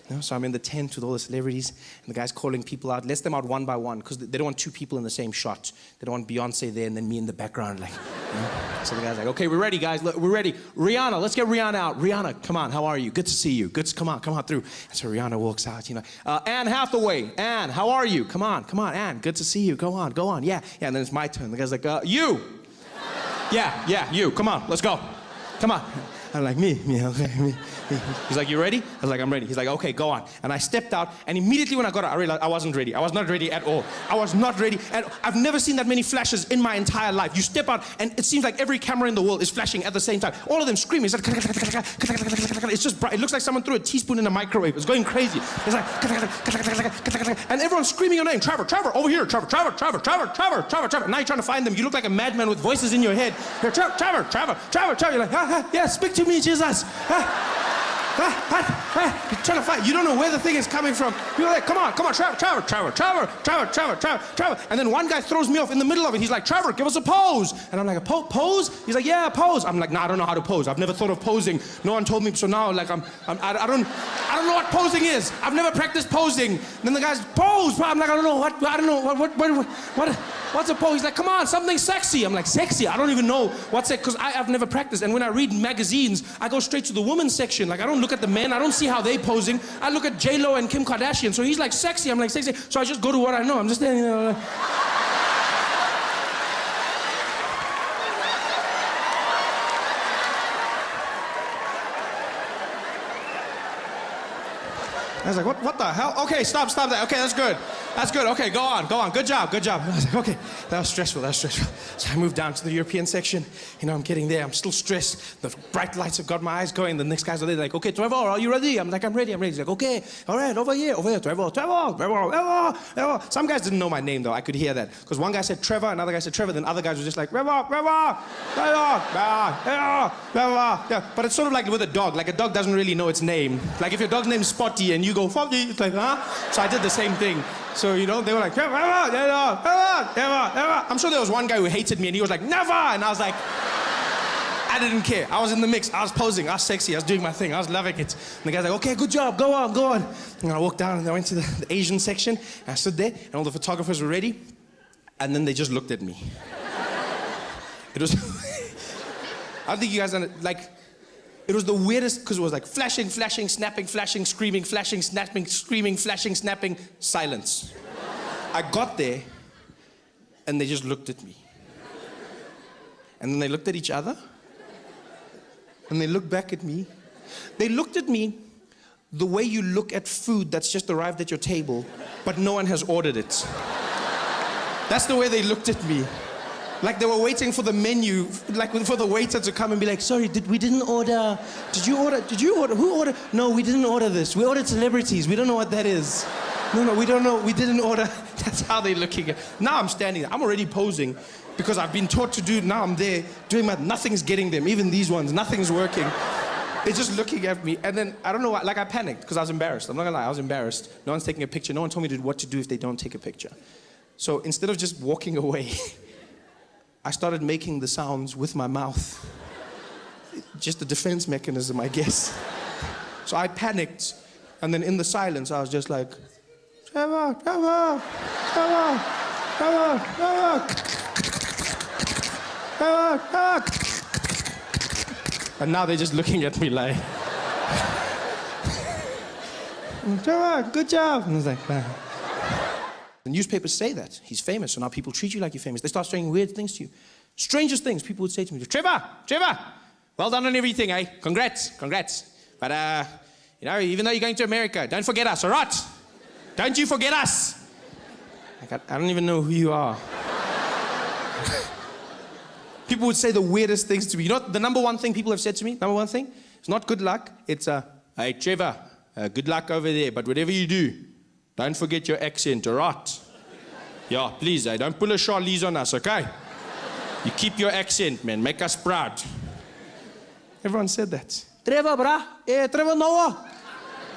You know, so I'm in the tent with all the celebrities, and the guy's calling people out, lets them out one by one, because they don't want 2 people in the same shot. They don't want Beyonce there and then me in the background, like, you know? So the guy's like, okay, we're ready, guys. Look, we're ready. Rihanna, let's get Rihanna out. Rihanna, come on, how are you? Good to see you. Come on through. And so Rihanna walks out, you know. Anne Hathaway. Anne, how are you? Come on, Anne. Good to see you. Go on. Yeah. And then it's my turn. The guy's like, you. Yeah, you. Come on, let's go. Come on. I'm like, me, okay, me. He's like, you ready? I was like, I'm ready. He's like, okay, go on. And I stepped out, and immediately when I got out, I realized I wasn't ready. I was not ready at all. I was not ready. And I've never seen that many flashes in my entire life. You step out, and it seems like every camera in the world is flashing at the same time. All of them screaming. It's like, it's just bright. It looks like someone threw a teaspoon in a microwave. It's going crazy. It's like, and everyone's screaming your name. Trevor, over here. Trevor. Now you're trying to find them. You look like a madman with voices in your head. You're Trevor. You're like, yeah, speak to me, Jesus. You're trying to fight. You don't know where the thing is coming from. You're like, come on, Trevor. And then one guy throws me off in the middle of it. He's like, Trevor, give us a pose. And I'm like, a pose? He's like, yeah, pose. I'm like, nah, I don't know how to pose. I've never thought of posing. No one told me. So now, like, I don't know what posing is. I've never practiced posing. And then the guy's pose. I'm like, I don't know what's a pose? He's like, come on, something sexy. I'm like, sexy? I don't even know what's it, because I've never practiced. And when I read magazines, I go straight to the women's section. Like, I don't look at the men. I don't see how they posing. I look at J-Lo and Kim Kardashian. So he's like, sexy. I'm like, sexy. So I just go to what I know. I'm just standing there. I was like, what the hell? Okay, stop that. Okay, that's good. Okay, go on. Good job. I was like, okay, that was stressful. So I moved down to the European section. You know, I'm getting there. I'm still stressed. The bright lights have got my eyes going. The next guys are there like, okay, Trevor, are you ready? I'm like, I'm ready. He's like, okay, all right, over here, Trevor. Some guys didn't know my name, though. I could hear that. Because one guy said Trevor, another guy said Trevor, then other guys were just like, Trevor. Yeah, but it's sort of like with a dog. Like, a dog doesn't really know its name. Like, if your dog's name is Spotty and you go, Spotty, it's like, huh? So I did the same thing. So, you know, they were like, Trevor. I'm sure there was one guy who hated me, and he was like, never! And I was like, I didn't care. I was in the mix. I was posing. I was sexy. I was doing my thing. I was loving it. And the guy's like, okay, good job. Go on. And I walked down, and I went to the Asian section, and I stood there, and all the photographers were ready, and then they just looked at me. It was... I don't think you guys, like... It was the weirdest, because it was like flashing, flashing, snapping, flashing, screaming, flashing, snapping, screaming, flashing, snapping, silence. I got there, and they just looked at me. And then they looked at each other, and they looked back at me. They looked at me the way you look at food that's just arrived at your table, but no one has ordered it. That's the way they looked at me. Like they were waiting for the menu, like for the waiter to come and be like, sorry, we didn't order, did you order, who ordered? No, we didn't order this. We ordered celebrities, we don't know what that is. No, we don't know, we didn't order. That's how they're looking at. Now I'm standing there, I'm already posing because I've been taught to do, now I'm there doing nothing's getting them, even these ones, nothing's working. They're just looking at me, and then, I don't know, like I panicked because I was embarrassed. I'm not gonna lie, I was embarrassed. No one's taking a picture, no one told me what to do if they don't take a picture. So instead of just walking away, I started making the sounds with my mouth. Just a defense mechanism, I guess. So I panicked, and then in the silence, I was just like, Trevor, Trevor, Trevor, Trevor, Trevor, Trevor, Trevor. And now they're just looking at me like, Trevor, good job. And I was like, wow. The newspapers say that. He's famous, so now people treat you like you're famous. They start saying weird things to you. Strangest things people would say to me. Trevor, Trevor, well done on everything, eh? Congrats, congrats. But, you know, even though you're going to America, don't forget us, all right? Don't you forget us. Like, I don't even know who you are. People would say the weirdest things to me. You know what the number one thing people have said to me? Number one thing? It's not good luck. It's, hey, Trevor, good luck over there, but whatever you do, don't forget your accent, all right? Yeah, please, don't pull a Charlize on us, okay? You keep your accent, man. Make us proud. Everyone said that. Trevor, brah. Hey, Trevor Noah.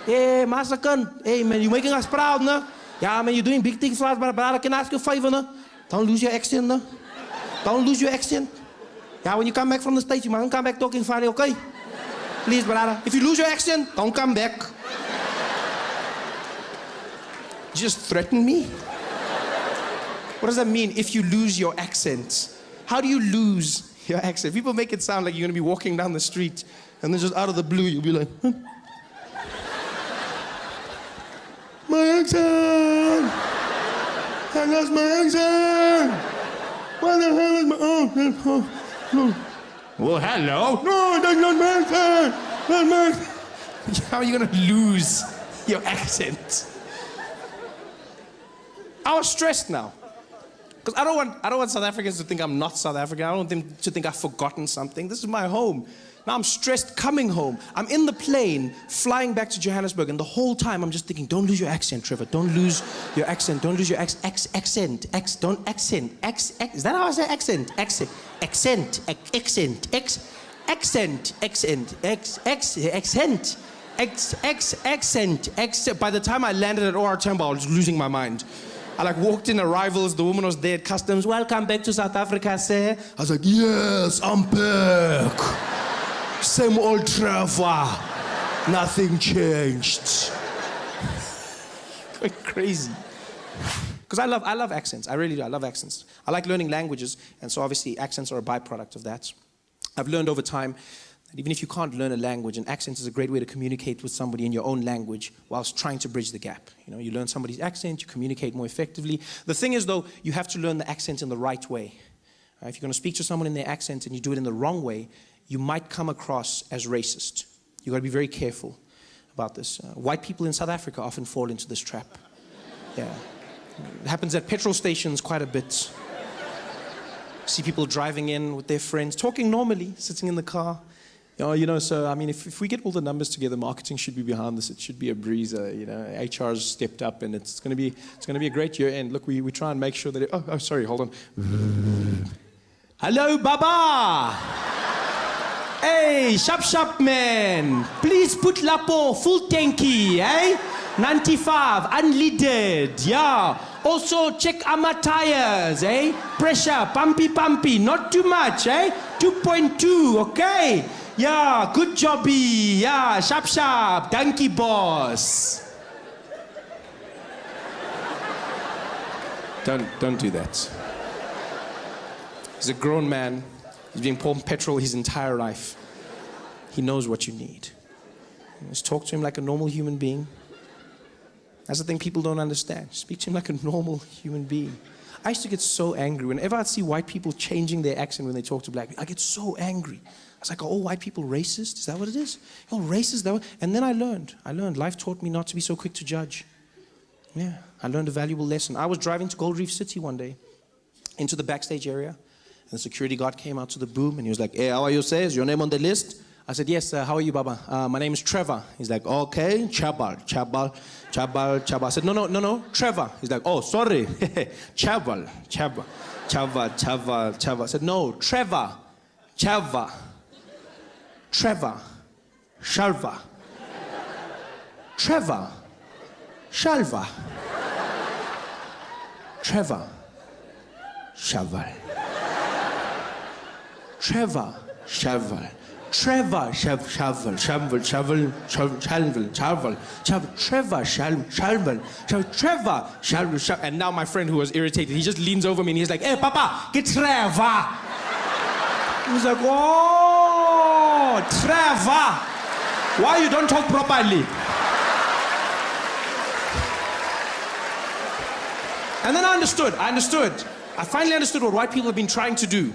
Hey, Masakan. Hey, man, you're making us proud, no? Yeah, man, you're doing big things for us, but I can ask you a favor, no? Don't lose your accent, no? Don't lose your accent. Yeah, when you come back from the States, you mustn't come back talking funny, okay? Please, brother. If you lose your accent, don't come back. Just threaten me? What does that mean, if you lose your accent? How do you lose your accent? People make it sound like you're gonna be walking down the street and then just out of the blue, you'll be like, huh? My accent! I lost my accent! What the hell is my... Oh, no. Well, hello? No, that's not my accent! That's my accent! How are you gonna lose your accent? I was stressed now. Because I don't want South Africans to think I'm not South African. I don't want them to think I've forgotten something. This is my home. Now I'm stressed coming home. I'm in the plane, flying back to Johannesburg, and the whole time I'm just thinking, don't lose your accent, Trevor. Don't lose your accent. Don't lose your accent. Don't accent. Is that how I say accent? Accent. By the time I landed at OR Tambo, I was losing my mind. I walked in arrivals, the woman was there at customs. Welcome back to South Africa, sir. I was like, yes, I'm back. Same old Trevor. Nothing changed. Going crazy. Because I love accents. I really do. I love accents. I like learning languages, and so obviously accents are a byproduct of that. I've learned over time that even if you can't learn a language, an accent is a great way to communicate with somebody in your own language whilst trying to bridge the gap. You know, you learn somebody's accent, you communicate more effectively. The thing is, though, you have to learn the accent in the right way. If you're going to speak to someone in their accent and you do it in the wrong way, you might come across as racist. You've got to be very careful about this. White people in South Africa often fall into this trap. Yeah. It happens at petrol stations quite a bit. See people driving in with their friends, talking normally, sitting in the car. You know, so, I mean, if we get all the numbers together, marketing should be behind this. It should be a breezer, you know. HR's stepped up, and it's going to be a great year end. Look, we try and make sure that oh, sorry, hold on. Hello, Baba! Hey, sharp man. Please put Lapo full tanky, eh? 95, unleaded, yeah. Also, check our tires, eh? Pressure, pumpy, not too much, eh? 2.2, okay? Yeah, good jobby. Yeah, sharp, donkey boss. Don't do that. He's a grown man. He's been pouring petrol his entire life. He knows what you need. Just talk to him like a normal human being. That's the thing people don't understand. Speak to him like a normal human being. I used to get so angry. Whenever I'd see white people changing their accent when they talk to black people, I get so angry. I was like, are all white people racist? Is that what it is? You're all racist? And then I learned. Life taught me not to be so quick to judge. Yeah, I learned a valuable lesson. I was driving to Gold Reef City one day, into the backstage area, and the security guard came out to the boom, and he was like, hey, how are you, sir? Is your name on the list? I said, yes, how are you, Baba? My name is Trevor. He's like, okay, Chabal. I said, no, Trevor. He's like, oh, sorry, Chabal. I said, no, Trevor, Shalva. Trevor, Shalva. Trevor, Shalva. Trevor, Shaval. Trevor, Shaval. Trevor, Shaval. And now my friend who was irritated, he just leans over me and he's like, hey, Papa, get Trevor. He was like, oh, Trevor. Why you don't talk properly? And then I understood. I finally understood what white people have been trying to do.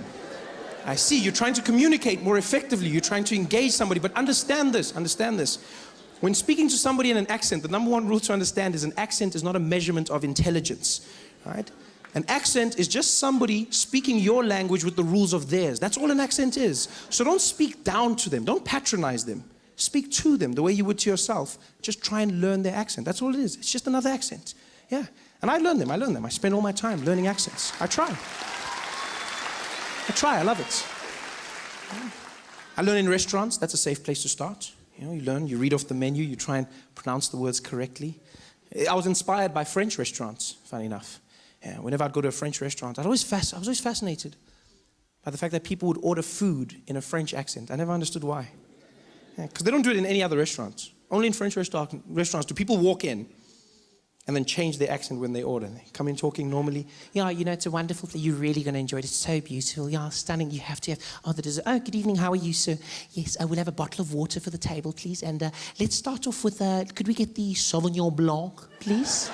I see, you're trying to communicate more effectively. You're trying to engage somebody, but understand this. When speaking to somebody in an accent, the number one rule to understand is an accent is not a measurement of intelligence, right? An accent is just somebody speaking your language with the rules of theirs. That's all an accent is. So don't speak down to them. Don't patronize them. Speak to them the way you would to yourself. Just try and learn their accent. That's all it is. It's just another accent. Yeah. And I learn them. I spend all my time learning accents. I try. I love it. I learn in restaurants. That's a safe place to start. You learn, you read off the menu, you try and pronounce the words correctly. I was inspired by French restaurants, funny enough. Yeah, whenever I'd go to a French restaurant, I was always fascinated by the fact that people would order food in a French accent. I never understood why. Because they don't do it in any other restaurants. Only in French restaurants do people walk in and then change their accent when they order. They come in talking normally. Yeah, it's a wonderful thing. You're really going to enjoy it. It's so beautiful. Yeah, stunning. You have to have, the dessert. Oh, good evening. How are you, sir? Yes, we'll have a bottle of water for the table, please. And let's start off with, could we get the Sauvignon Blanc, please?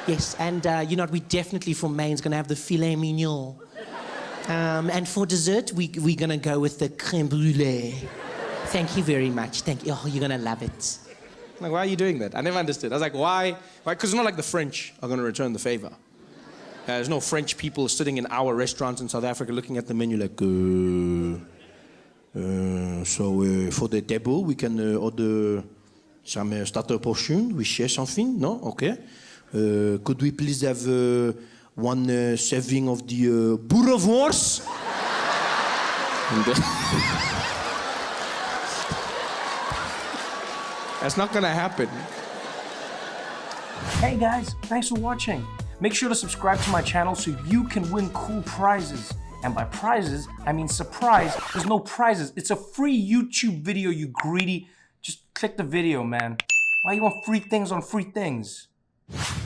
Yes, and we definitely for main is going to have the filet mignon. And for dessert, we're going to go with the crème brûlée. Thank you very much. Thank you. Oh, you're going to love it. Like, why are you doing that? I never understood. I was like, why? Because it's not like the French are going to return the favor. There's no French people sitting in our restaurants in South Africa looking at the menu like, so for the table, we can order some starter portion. We share something? No? Okay. Could we please have one serving of the boerewors? That's not gonna happen. Hey guys, thanks for watching. Make sure to subscribe to my channel so you can win cool prizes. And by prizes, I mean surprise. There's no prizes. It's a free YouTube video, you greedy. Just click the video, man. Why you want free things on free things?